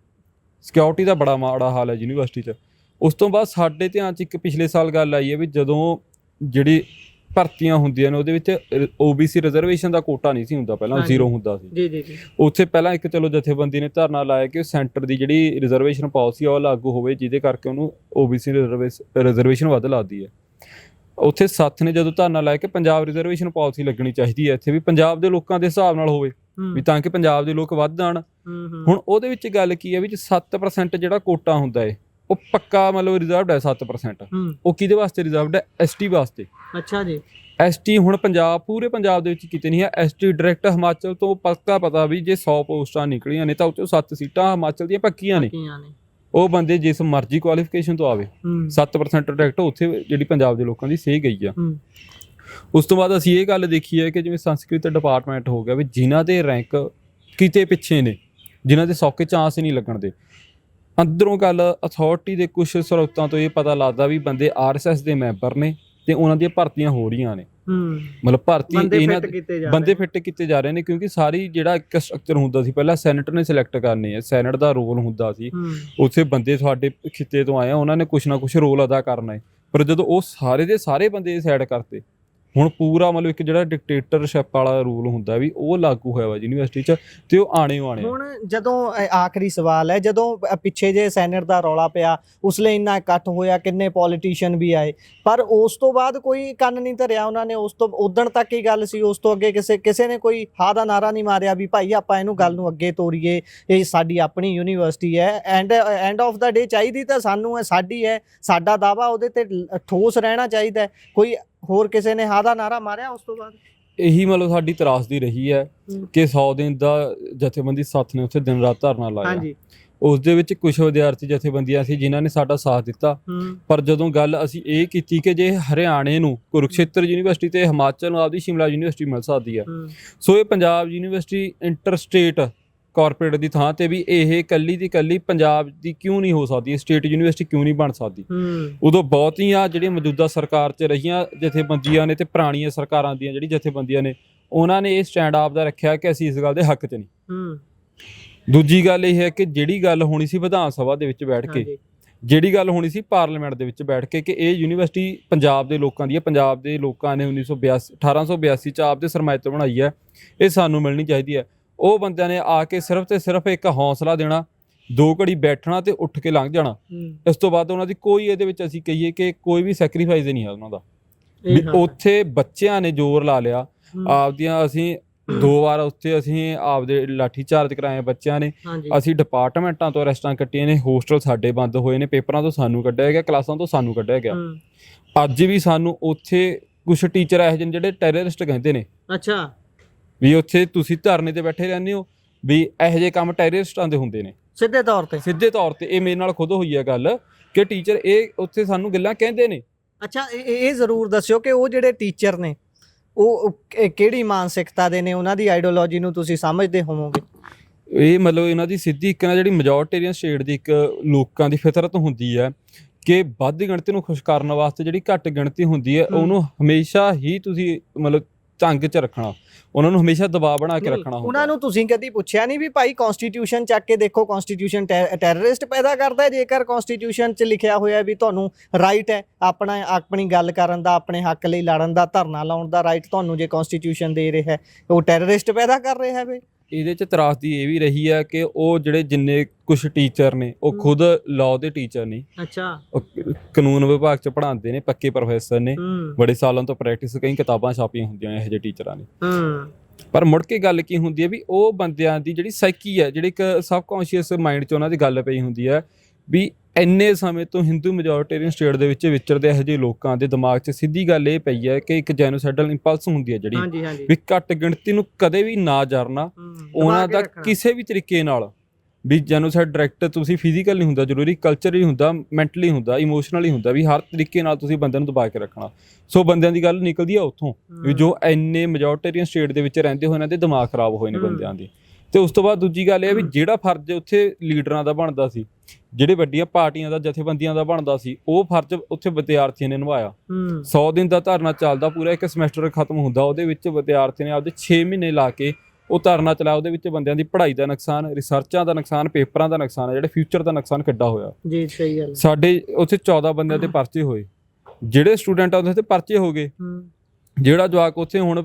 ਸਿਕਿਉਰਿਟੀ ਦਾ ਬੜਾ ਮਾੜਾ ਹਾਲ ਹੈ ਯੂਨੀਵਰਸਿਟੀ 'ਚ। ਉਸ ਤੋਂ ਬਾਅਦ ਸਾਡੇ ਧਿਆਨ 'ਚ ਇੱਕ ਪਿਛਲੇ ਸਾਲ ਗੱਲ ਆਈ ਹੈ ਵੀ ਜਦੋਂ ਜਿਹੜੀ ਭਰਤੀਆਂ ਹੁੰਦੀਆਂ ਨੇ ਉਹਦੇ ਵਿੱਚ OBC ਰਿਜ਼ਰਵੇਸ਼ਨ ਦਾ ਕੋਟਾ ਨਹੀਂ ਸੀ ਹੁੰਦਾ, ਪਹਿਲਾਂ 0 ਹੁੰਦਾ ਸੀ। ਜੀ। ਉੱਥੇ ਪਹਿਲਾਂ ਇੱਕ ਚਲੋ ਜਥੇਬੰਦੀ ਨੇ ਧਰਨਾ ਲਾਇਆ ਕਿ ਸੈਂਟਰ ਦੀ ਜਿਹੜੀ ਰਿਜ਼ਰਵੇਸ਼ਨ ਪਾਲਿਸੀ ਆ ਉਹ ਲਾਗੂ ਹੋਵੇ, ਜਿਹਦੇ ਕਰਕੇ ਉਹਨੂੰ OBC ਰਿਜ਼ਰਵੇਸ਼ਨ ਵੱਧ ਲੱਗਦੀ ਹੈ। ਉੱਥੇ ਸੱਥ ਨੇ ਜਦੋਂ ਧਰਨਾ ਲਾਇਆ ਕਿ ਪੰਜਾਬ ਰਿਜ਼ਰਵੇਸ਼ਨ ਪਾਲਿਸੀ ਲੱਗਣੀ ਚਾਹੀਦੀ ਹੈ ਇੱਥੇ, ਵੀ ਪੰਜਾਬ ਦੇ ਲੋਕਾਂ ਦੇ ਹਿਸਾਬ ਨਾਲ ਹੋਵੇ, ਵੀ ਤਾਂ ਕਿ ਪੰਜਾਬ ਦੇ ਲੋਕ ਵੱਧ ਆਣ। ਹੁਣ ਉਹਦੇ ਵਿੱਚ ਗੱਲ ਕੀ ਹੈ ਵੀ 7% ਜਿਹੜਾ ਕੋਟਾ ਹੁੰਦਾ ਹੈ ਉਹ ਪੱਕਾ ਮਤਲਬ ਰਿਜ਼ਰਵਡ ਹੈ 7%। ਉਹ ਕਿਹਦੇ ਵਾਸਤੇ ਰਿਜ਼ਰਵਡ ਹੈ? ST ਵਾਸਤੇ। ਅੱਛਾ ਜੀ। ST ਹੁਣ ਪੂਰੇ ਪੰਜਾਬ ਦੇ ਵਿੱਚ ਕਿਤੇ ਨਹੀਂ ਹੈ। ST ਡਾਇਰੈਕਟ ਹਿਮਾਚਲ ਤੋਂ ਪੱਕਾ ਪਤਾ ਵੀ ਜੇ 100 ਪੋਸਟਾਂ ਨਿਕਲੀਆਂ ਨੇ ਤਾਂ ਉਹ 'ਚੋਂ 7 ਸੀਟਾਂ ਹਿਮਾਚਲ ਦੀਆਂ ਪੱਕੀਆਂ ਨੇ। ਉਹ ਬੰਦੇ ਜਿਸ ਮਰਜ਼ੀ ਕੁਆਲੀਫਿਕੇਸ਼ਨ ਤੋਂ ਆਵੇ, 7% ਡਾਇਰੈਕਟ ਉੱਥੇ ਜਿਹੜੀ ਪੰਜਾਬ ਦੇ ਲੋਕਾਂ ਦੀ ਸਹੀ ਗਈ ਆ। ਉਸ ਤੋਂ ਬਾਅਦ ਅਸੀਂ ਇਹ ਗੱਲ ਦੇਖੀ ਹੈ ਕਿ ਜਿਵੇਂ ਸੰਸਕ੍ਰਿਤ ਡਿਪਾਰਟਮੈਂਟ ਹੋ ਗਿਆ ਵੀ ਜਿਨ੍ਹਾਂ ਦੇ ਰੈਂਕ ਕਿਤੇ ਪਿੱਛੇ ਨੇ, ਜਿਨ੍ਹਾਂ ਦੇ ਸੌਕੇ ਚਾਂਸ ਨਹੀਂ ਲੱਗਣ ਦੇ, ਅੰਦਰੋਂ ਗੱਲ ਅਥਾਰਟੀ ਦੇ ਕੁਝ ਸਰੋਤਾਂ ਤੋਂ ਇਹ ਪਤਾ ਲੱਗਦਾ ਵੀ ਬੰਦੇ RSS ਦੇ ਮੈਂਬਰ ਨੇ ਤੇ ਉਹਨਾਂ ਦੀਆਂ ਭਰਤੀਆਂ ਹੋ ਰਹੀਆਂ ਨੇ। ਮਤਲਬ ਭਰਤੀ ਇਹਨਾਂ ਬੰਦੇ ਫਿੱਟ ਕੀਤੇ ਜਾ ਰਹੇ ਨੇ, ਕਿਉਂਕਿ ਸਾਰੀ ਜਿਹੜਾ ਇੱਕ ਸਟਰਕਚਰ ਹੁੰਦਾ ਸੀ ਪਹਿਲਾਂ ਸੈਨੇਟ ਨੇ ਸਿਲੈਕਟ ਕਰਨੇ ਆ, ਸੈਨੇਟ ਦਾ ਰੋਲ ਹੁੰਦਾ ਸੀ, ਉੱਥੇ ਬੰਦੇ ਤੁਹਾਡੇ ਖਿੱਤੇ ਤੋਂ ਆਏ ਆ, ਉਹਨਾਂ ਨੇ ਕੁਛ ਨਾ ਕੁਛ ਰੋਲ ਅਦਾ ਕਰਨਾ ਹੈ। ਪਰ ਜਦੋਂ ਉਹ ਸਾਰੇ ਦੇ ਸਾਰੇ ਬੰਦੇ ਸਾਈਡ ਕਰਤੇ, ਹੁਣ ਪੂਰਾ ਮਤਲਬ ਇੱਕ ਜਿਹੜਾ ਡਿਕਟੇਟਰਸ਼ਿਪ ਵਾਲਾ ਰੂਲ ਹੁੰਦਾ ਵੀ ਉਹ ਲਾਗੂ ਹੋਇਆ ਵਾ ਯੂਨੀਵਰਸਿਟੀ 'ਚ, ਤੇ ਉਹ ਆਣੇ। ਹੁਣ ਜਦੋਂ ਆਖਰੀ ਸਵਾਲ ਹੈ, ਜਦੋਂ ਪਿੱਛੇ ਜੇ ਸੈਨੇਟ ਦਾ ਰੌਲਾ ਪਿਆ ਉਸ ਲਈ ਇੰਨਾ ਇਕੱਠ ਹੋਇਆ, ਕਿੰਨੇ ਪੋਲੀਟੀਸ਼ੀਅਨ ਵੀ ਆਏ, ਪਰ ਉਸ ਤੋਂ ਬਾਅਦ ਕੋਈ ਕੰਨ ਨਹੀਂ ਧਰਿਆ ਉਹਨਾਂ ਨੇ। ਉਸ ਤੋਂ ਉਦਣ ਤੱਕ ਹੀ ਗੱਲ ਸੀ, ਉਸ ਤੋਂ ਅੱਗੇ ਕਿਸੇ ਨੇ ਕੋਈ ਹਾਂ ਦਾ ਨਾਰਾ ਨਹੀਂ ਮਾਰਿਆ ਵੀ ਭਾਈ ਆਪਾਂ ਇਹਨੂੰ ਗੱਲ ਨੂੰ ਅੱਗੇ ਤੋਰੀਏ, ਇਹ ਸਾਡੀ ਆਪਣੀ ਯੂਨੀਵਰਸਿਟੀ ਹੈ। ਐਂਡ ਆਫ ਦਾ ਡੇ ਚਾਹੀਦੀ ਤਾਂ ਸਾਨੂੰ ਹੈ, ਸਾਡੀ ਹੈ, ਸਾਡਾ ਦਾਅਵਾ ਉਹਦੇ ਤੇ ਠੋਸ ਰਹਿਣਾ ਚਾਹੀਦਾ। ਕੋਈ ਹੋਰ ਕਿਸੇ ਨੇ ਹਾਂ ਦਾ ਨਾਰਾ ਮਾਰਿਆ ਉਸ ਤੋਂ ਬਾਅਦ? ਇਹੀ ਮਤਲਬ ਸਾਡੀ ਤਰਾਸਦੀ ਰਹੀ ਹੈ ਕਿ 100 ਦਿਨ ਦਾ ਜਥੇਬੰਦੀ ਸਾਥ ਨੇ ਉੱਥੇ ਦਿਨ ਰਾਤ ਧਰਨਾ ਲਾਇਆ। ਉਸ ਦੇ ਵਿੱਚ ਕੁਝ ਵਿਦਿਆਰਥੀ ਜਥੇਬੰਦੀਆਂ ਸੀ ਜਿਨ੍ਹਾਂ ਨੇ ਸਾਡਾ ਸਾਥ ਦਿੱਤਾ, ਪਰ ਜਦੋਂ ਗੱਲ ਅਸੀਂ ਇਹ ਕੀਤੀ ਕਿ ਜੇ ਹਰਿਆਣੇ ਨੂੰ ਕੁਰੂਕਸ਼ੇਤਰ ਯੂਨੀਵਰਸਿਟੀ ਤੇ ਹਿਮਾਚਲ ਨੂੰ ਆਪਦੀ ਸ਼ਿਮਲਾ ਯੂਨੀਵਰਸਿਟੀ ਮਿਲ ਸਕਦੀ ਹੈ, ਸੋ ਇਹ Punjab university inter state corporate ਦੀ ਥਾਂ ਤੇ ਵੀ ਇਹ ਇਕੱਲੀ ਦੀ ਇਕੱਲੀ ਪੰਜਾਬ ਦੀ ਕਿਉਂ ਨਹੀਂ ਹੋ ਸਕਦੀ, ਸਟੇਟ ਯੂਨੀਵਰਸਿਟੀ ਕਿਉਂ ਨਹੀਂ ਬਣ ਸਕਦੀ? ਉਦੋਂ ਬਹੁਤੀਆਂ ਜਿਹੜੀਆਂ ਮੌਜੂਦਾ ਸਰਕਾਰ 'ਚ ਰਹੀਆਂ ਜਥੇਬੰਦੀਆਂ ਨੇ ਤੇ ਪੁਰਾਣੀਆਂ ਸਰਕਾਰਾਂ ਦੀਆਂ ਜਿਹੜੀ ਜਥੇਬੰਦੀਆਂ ਨੇ, ਉਹਨਾਂ ਨੇ ਇਹ ਸਟੈਂਡ ਆਪ ਦਾ ਰੱਖਿਆ ਕਿ ਅਸੀਂ ਇਸ ਗੱਲ ਦੇ ਹੱਕ 'ਚ ਨਹੀਂ। ਦੂਜੀ ਗੱਲ ਇਹ ਹੈ ਕਿ ਜਿਹੜੀ ਗੱਲ ਹੋਣੀ ਸੀ ਵਿਧਾਨ ਸਭਾ ਦੇ ਵਿੱਚ ਬੈਠ ਕੇ, ਜਿਹੜੀ ਗੱਲ ਹੋਣੀ ਸੀ ਪਾਰਲੀਮੈਂਟ ਦੇ ਵਿੱਚ ਬੈਠ ਕੇ ਕਿ ਇਹ ਯੂਨੀਵਰਸਿਟੀ ਪੰਜਾਬ ਦੇ ਲੋਕਾਂ ਦੀ ਹੈ, ਪੰਜਾਬ ਦੇ ਲੋਕਾਂ ਨੇ 1882 'ਚ ਆਪਦੇ ਸਰਮਾਏ ਤੋਂ ਬਣਾਈ ਹੈ, ਇਹ ਸਾਨੂੰ ਮਿਲਣੀ ਚਾਹੀਦੀ ਹੈ। ਉਹ ਬੰਦਿਆਂ ਨੇ ਆ ਕੇ ਸਿਰਫ ਤੇ ਸਿਰਫ ਇੱਕ ਹੌਸਲਾ ਦੇਣਾ, 2 ਘੜੀ ਬੈਠਣਾ ਤੇ ਉੱਠ ਕੇ ਲੰਘ ਜਾਣਾ। ਇਸ ਤੋਂ ਬਾਅਦ ਉਹਨਾਂ ਦੀ ਕੋਈ ਇਹਦੇ ਵਿੱਚ ਅਸੀਂ ਕਹੀਏ ਕਿ ਕੋਈ ਵੀ ਸੈਕਰੀਫਾਈਸ ਨਹੀਂ ਹੈ ਉਹਨਾਂ ਦਾ। ਵੀ ਉੱਥੇ ਬੱਚਿਆਂ ਨੇ ਜ਼ੋਰ ਲਾ ਲਿਆ ਆਪਦੀਆਂ, ਅਸੀਂ 2 ਵਾਰ ਉੱਥੇ ਅਸੀਂ ਆਪਦੇ ਲਾਠੀ ਚਾਰਜ ਕਰਾਏ ਬੱਚਿਆਂ ਨੇ, ਅਸੀਂ ਡਿਪਾਰਟਮੈਂਟਾਂ ਤੋਂ ਅਰੈਸਟਾਂ ਕੱਟੀਆਂ ਨੇ, ਹੋਸਟਲ ਸਾਡੇ ਬੰਦ ਹੋਏ ਨੇ, ਪੇਪਰਾਂ ਤੋਂ ਸਾਨੂੰ ਕੱਢਿਆ ਗਿਆ, ਕਲਾਸਾਂ ਤੋਂ ਸਾਨੂੰ ਕੱਢਿਆ ਗਿਆ। ਅੱਜ ਵੀ ਸਾਨੂੰ ਉੱਥੇ ਕੁਝ ਟੀਚਰ ਇਹੋ ਜਿਹੇ ਜਿਹੜੇ ਟੈਰਰਿਸਟ ਕਹਿੰਦੇ ਨੇ। ਅੱਛਾ। ਵੀ ਉੱਥੇ ਤੁਸੀਂ ਧਰਨੇ ਤੇ ਬੈਠੇ ਰਹਿੰਦੇ ਹੋ, ਵੀ ਇਹੋ ਜਿਹੇ ਕੰਮ ਟੈਰਰਿਸਟਾਂ ਦੇ ਹੁੰਦੇ ਨੇ ਸਿੱਧੇ ਤੌਰ ਤੇ। ਇਹ ਮੇਰੇ ਨਾਲ ਖੁਦ ਹੋਈ ਹੈ ਗੱਲ ਕਿ ਟੀਚਰ ਇਹ ਉੱਥੇ ਸਾਨੂੰ ਗੱਲਾਂ ਕਹਿੰਦੇ ਨੇ। ਅੱਛਾ, ਇਹ ਜ਼ਰੂਰ ਦੱਸਿਓ ਕਿ ਉਹ ਜਿਹੜੇ ਟੀਚਰ ਨੇ ਉਹ ਕਿਹੜੀ ਮਾਨਸਿਕਤਾ ਦੇ ਨੇ, ਉਹਨਾਂ ਦੀ ਆਈਡੀਓਲੋਜੀ ਨੂੰ ਤੁਸੀਂ ਸਮਝਦੇ ਹੋਵੋਗੇ? ਇਹ ਮਤਲਬ ਇਹਨਾਂ ਦੀ ਸਿੱਧੀ ਇੱਕ ਨਾ ਜਿਹੜੀ ਮੈਜੋਰਟੇਰੀਅਨ ਸਟੇਟ ਦੀ ਇੱਕ ਲੋਕਾਂ ਦੀ ਫਿਤਰਤ ਹੁੰਦੀ ਹੈ ਕਿ ਵੱਧ ਗਿਣਤੀ ਨੂੰ ਖੁਸ਼ ਕਰਨ ਵਾਸਤੇ ਜਿਹੜੀ ਘੱਟ ਗਿਣਤੀ ਹੁੰਦੀ ਹੈ ਉਹਨੂੰ ਹਮੇਸ਼ਾ ਹੀ ਤੁਸੀਂ ਮਤਲਬ ਝੰਗ 'ਚ ਰੱਖਣਾ, ਉਹਨਾਂ ਨੂੰ ਹਮੇਸ਼ਾ ਦਬਾਅ ਬਣਾ ਕੇ ਰੱਖਣਾ ਹੁੰਦਾ। ਉਹਨਾਂ ਨੂੰ ਤੁਸੀਂ ਕਦੀ ਪੁੱਛਿਆ ਨਹੀਂ ਵੀ ਭਾਈ ਕਨਸਟੀਟਿਊਸ਼ਨ ਚੱਕ ਕੇ ਦੇਖੋ, ਕਨਸਟੀਟਿਊਸ਼ਨ ਟੈਰਰਿਸਟ ਪੈਦਾ ਕਰਦਾ ਹੈ? ਜੇਕਰ ਕਨਸਟੀਟਿਊਸ਼ਨ 'ਚ ਲਿਖਿਆ ਹੋਇਆ ਵੀ ਤੁਹਾਨੂੰ ਰਾਈਟ ਹੈ ਆਪਣੀ ਗੱਲ ਕਰਨ ਦਾ, ਆਪਣੇ ਹੱਕ ਲਈ ਲੜਨ ਦਾ, ਧਰਨਾ ਲਾਉਣ ਦਾ ਰਾਈਟ ਤੁਹਾਨੂੰ ਜੇ ਕਨਸਟੀਟਿਊਸ਼ਨ ਦੇ ਰਿਹਾ ਹੈ, ਉਹ ਟੈਰਰਿਸਟ ਪੈਦਾ ਕਰ ਰਿਹਾ ਹੈ? ਇਹਦੇ 'ਚ ਤਰਾਸਦੀ ਇਹ ਵੀ ਰਹੀ ਹੈ ਕਿ ਉਹ ਜਿਹੜੇ ਜਿੰਨੇ ਕੁਛ ਟੀਚਰ ਨੇ ਉਹ ਖੁਦ ਲਾਅ ਦੇ ਟੀਚਰ ਨੇ। ਅੱਛਾ। ਉਹ ਕਾਨੂੰਨ ਵਿਭਾਗ 'ਚ ਪੜ੍ਹਾਉਂਦੇ ਨੇ, ਪੱਕੇ ਪ੍ਰੋਫੈਸਰ ਨੇ, ਬੜੇ ਸਾਲਾਂ ਤੋਂ ਪ੍ਰੈਕਟਿਸ, ਕਈ ਕਿਤਾਬਾਂ ਛਾਪੀਆਂ ਹੁੰਦੀਆਂ ਇਹੋ ਜਿਹੇ ਟੀਚਰਾਂ ਨੇ। ਪਰ ਮੁੜ ਕੇ ਗੱਲ ਕੀ ਹੁੰਦੀ ਹੈ ਵੀ ਉਹ ਬੰਦਿਆਂ ਦੀ ਜਿਹੜੀ ਸਾਈਕੀ ਹੈ, ਜਿਹੜੀ ਇੱਕ ਸਬਕੌਂਸ਼ੀਅਸ ਮਾਈਂਡ 'ਚ ਉਹਨਾਂ ਦੀ ਗੱਲ ਪਈ ਹੁੰਦੀ ਹੈ ਵੀ ਇੰਨੇ ਸਮੇਂ ਤੋਂ ਹਿੰਦੂ ਮੈਜੋਰਟੇਰੀਅਨ ਸਟੇਟ ਦੇ ਵਿੱਚ ਵਿਚਰਦੇ ਇਹੋ ਜਿਹੇ ਲੋਕਾਂ ਦੇ ਦਿਮਾਗ 'ਚ ਸਿੱਧੀ ਗੱਲ ਇਹ ਪਈ ਹੈ ਕਿ ਇੱਕ ਜੈਨੋਸਾਈਡਲ ਇੰਪਲਸ ਹੁੰਦੀ ਹੈ ਜਿਹੜੀ ਵੀ ਘੱਟ ਗਿਣਤੀ ਨੂੰ ਕਦੇ ਵੀ ਨਾ ਜਰਨਾ, ਉਹਨਾਂ ਦਾ ਕਿਸੇ ਵੀ ਤਰੀਕੇ ਨਾਲ ਵੀ ਜੈਨੋਸਾਈਡ ਡਾਇਰੈਕਟ ਤੁਸੀਂ ਫਿਜ਼ੀਕਲ ਨਹੀਂ ਹੁੰਦਾ ਜ਼ਰੂਰੀ, ਕਲਚਰਲੀ ਹੁੰਦਾ, ਮੈਂਟਲੀ ਹੁੰਦਾ, ਇਮੋਸ਼ਨਲੀ ਹੁੰਦਾ, ਵੀ ਹਰ ਤਰੀਕੇ ਨਾਲ ਤੁਸੀਂ ਬੰਦਿਆਂ ਨੂੰ ਦਬਾ ਕੇ ਰੱਖਣਾ। ਸੋ ਬੰਦਿਆਂ ਦੀ ਗੱਲ ਨਿਕਲਦੀ ਆ ਉੱਥੋਂ ਵੀ ਜੋ ਇੰਨੇ ਮੈਜੋਰਟੇਰੀਅਨ ਸਟੇਟ ਦੇ ਵਿੱਚ ਰਹਿੰਦੇ ਹੋਏ ਇਹਨਾਂ ਦੇ ਦਿਮਾਗ ਖਰਾਬ ਹੋਏ ਨੇ ਬੰਦਿਆਂ ਦੇ। ਤੇ ਉਸ ਤੋਂ ਬਾਅਦ ਦੂਜੀ ਗੱਲ ਇਹ ਵੀ ਜਿਹੜਾ ਫਰਜ਼ ਉੱਥੇ ਲੀਡਰਾਂ ਦਾ ਬਣਦਾ ਸੀ, ਜਿਹੜੇ ਵੱਡੀਆਂ ਪਾਰਟੀਆਂ ਦਾ ਜਥੇਬੰਦੀਆਂ ਦਾ ਬਣਦਾ ਸੀ, ਉਹ ਫਰਜ਼ ਉੱਥੇ ਵਿਦਿਆਰਥੀਆਂ ਨੇ ਨਿਭਾਇਆ। 100 ਦਿਨ ਦਾ ਧਰਨਾ ਚੱਲਦਾ, ਪੂਰਾ ਇੱਕ ਸਮੈਸਟਰ ਖਤਮ ਹੁੰਦਾ, ਉਹਦੇ ਵਿੱਚ ਵਿਦਿਆਰਥੀਆਂ ਨੇ ਆਪਦੇ 6 ਮਹੀਨੇ ਲਾ ਕੇ ਉਹ ਧਰਨਾ ਚਲਾਇਆ। ਉਹਦੇ ਵਿੱਚ ਬੰਦਿਆਂ ਦੀ ਪੜ੍ਹਾਈ ਦਾ ਨੁਕਸਾਨ, ਰਿਸਰਚਾਂ ਦਾ ਨੁਕਸਾਨ, ਪੇਪਰਾਂ ਦਾ ਨੁਕਸਾਨ, ਜਿਹੜੇ ਫਿਊਚਰ ਦਾ ਨੁਕਸਾਨ ਕਿੱਡਾ ਹੋਇਆ ਜੀ। ਸਹੀ ਗੱਲ। ਸਾਡੇ ਉੱਥੇ 14 ਬੰਦਿਆਂ ਤੇ ਪਰਚੇ ਹੋਏ, ਜਿਹੜੇ ਸਟੂਡੈਂਟ ਆ ਉਹਦੇ ਤੇ ਪਰਚੇ ਹੋ ਗਏ। ਜਿਹੜਾ ਜਵਾਕ ਉੱਥੇ ਹੁਣ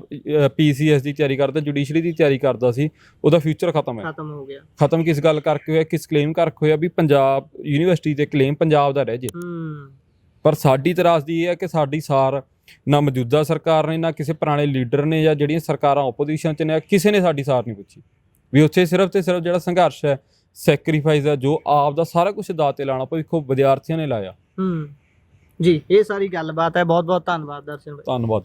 PCS ਦੀ ਤਿਆਰੀ ਕਰਦਾ, ਜੁਡੀਸ਼ਰੀ ਦੀ ਤਿਆਰੀ ਕਰਦਾ ਸੀ, ਉਹਦਾ ਫਿਊਚਰ ਖਤਮ ਹੈ। ਖਤਮ ਹੋ ਗਿਆ। ਖਤਮ ਕਿਸ ਗੱਲ ਕਰਕੇ ਹੋਇਆ, ਕਿਸ ਕਲੇਮ ਕਰਕੇ ਹੋਇਆ ਵੀ ਪੰਜਾਬ ਯੂਨੀਵਰਸਿਟੀ ਦੇ ਕਲੇਮ ਪੰਜਾਬ ਦਾ ਰਹਿ ਜੇ। ਪਰ ਸਾਡੀ ਤਰਾਸਦੀ ਇਹ ਹੈ ਕਿ ਸਾਡੀ ਸਾਰ ਨਾ ਮੌਜੂਦਾ ਸਰਕਾਰ ਨੇ, ਨਾ ਕਿਸੇ ਪੁਰਾਣੇ ਲੀਡਰ ਨੇ, ਜਾਂ ਜਿਹੜੀਆਂ ਸਰਕਾਰਾਂ ਓਪੋਜੀਸ਼ਨ 'ਚ ਨੇ, ਕਿਸੇ ਨੇ ਸਾਡੀ ਸਾਰ ਨਹੀਂ ਪੁੱਛੀ। ਵੀ ਉੱਥੇ ਸਿਰਫ ਤੇ ਸਿਰਫ ਜਿਹੜਾ ਸੰਘਰਸ਼ ਹੈ, ਸੈਕਰੀਫਾਈਸ ਹੈ, ਜੋ ਆਪ ਦਾ ਸਾਰਾ ਕੁਝ ਦਾਅ ਤੇ ਲਾਉਣਾ ਭਵਿੱਖੋਂ ਵਿਦਿਆਰਥੀਆਂ ਨੇ ਲਾਇਆ। ਜੀ, ਇਹ ਸਾਰੀ ਗੱਲਬਾਤ ਹੈ। ਬਹੁਤ ਬਹੁਤ ਧੰਨਵਾਦ ਦਰਸ਼ਨ ਭਾਈ। ਧੰਨਵਾਦ।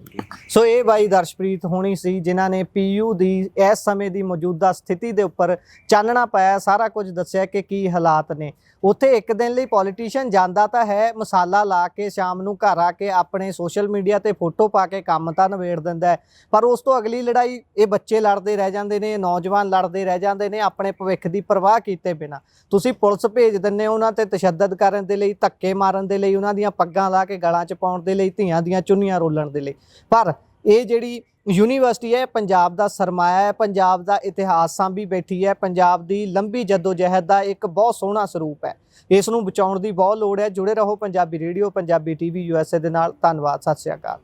ਸੋ ਇਹ ਬਾਈ ਦਰਸ਼ਪ੍ਰੀਤ ਹੋਣੀ ਸੀ ਜਿਨ੍ਹਾਂ ਨੇ PU ਦੀ ਇਸ ਸਮੇਂ ਦੀ ਮੌਜੂਦਾ ਸਥਿਤੀ ਦੇ ਉੱਪਰ ਚਾਨਣਾ ਪਾਇਆ, ਸਾਰਾ ਕੁਝ ਦੱਸਿਆ ਕਿ ਕੀ ਹਾਲਾਤ ਨੇ ਉੱਥੇ। ਇੱਕ ਦਿਨ ਲਈ ਪੋਲੀਟੀਸ਼ੀਅਨ ਜਾਂਦਾ ਤਾਂ ਹੈ, ਮਸਾਲਾ ਲਾ ਕੇ ਸ਼ਾਮ ਨੂੰ ਘਰ ਆ ਕੇ ਆਪਣੇ ਸੋਸ਼ਲ ਮੀਡੀਆ ਤੇ ਫੋਟੋ ਪਾ ਕੇ ਕੰਮ ਤਾਂ ਨਿਬੇੜ ਦਿੰਦਾ ਹੈ, ਪਰ ਉਸ ਤੋਂ ਅਗਲੀ ਲੜਾਈ ਇਹ ਬੱਚੇ ਲੜਦੇ ਰਹਿ ਜਾਂਦੇ ਨੇ, ਨੌਜਵਾਨ ਲੜਦੇ ਰਹਿ ਜਾਂਦੇ ਨੇ ਆਪਣੇ ਭਵਿੱਖ ਦੀ ਪਰਵਾਹ ਕੀਤੇ ਬਿਨਾਂ। ਤੁਸੀਂ ਪੁਲਿਸ ਭੇਜ ਦਿੰਦੇ ਹੋ ਉਹਨਾਂ ਤੇ ਤਸ਼ੱਦਦ ਕਰਨ ਦੇ ਲਈ, ਧੱਕੇ ਮਾਰਨ ਦੇ ਲਈ, ਉਹਨਾਂ ਦੀਆਂ ਪੱਗਾਂ ਲਾ ਕੇ ਗਲਾਂ 'ਚ ਪਾਉਣ ਦੇ ਲਈ, ਧੀਆਂ ਦੀਆਂ ਚੁੰਨੀਆਂ ਰੋਲਣ ਦੇ ਲਈ। ਪਰ ਇਹ ਜਿਹੜੀ ਯੂਨੀਵਰਸਿਟੀ ਹੈ ਪੰਜਾਬ ਦਾ ਸਰਮਾਇਆ ਹੈ, ਪੰਜਾਬ ਦਾ ਇਤਿਹਾਸ ਸਾਂਭੀ ਬੈਠੀ ਹੈ, ਪੰਜਾਬ ਦੀ ਲੰਬੀ ਜਦੋਜਹਿਦ ਦਾ ਇੱਕ ਬਹੁਤ ਸੋਹਣਾ ਸਰੂਪ ਹੈ। ਇਸ ਨੂੰ ਬਚਾਉਣ ਦੀ ਬਹੁਤ ਲੋੜ ਹੈ। ਜੁੜੇ ਰਹੋ Punjabi radio, Punjabi TV USA ਦੇ ਨਾਲ। ਧੰਨਵਾਦ। ਸਤਿ ਸ਼੍ਰੀ ਅਕਾਲ।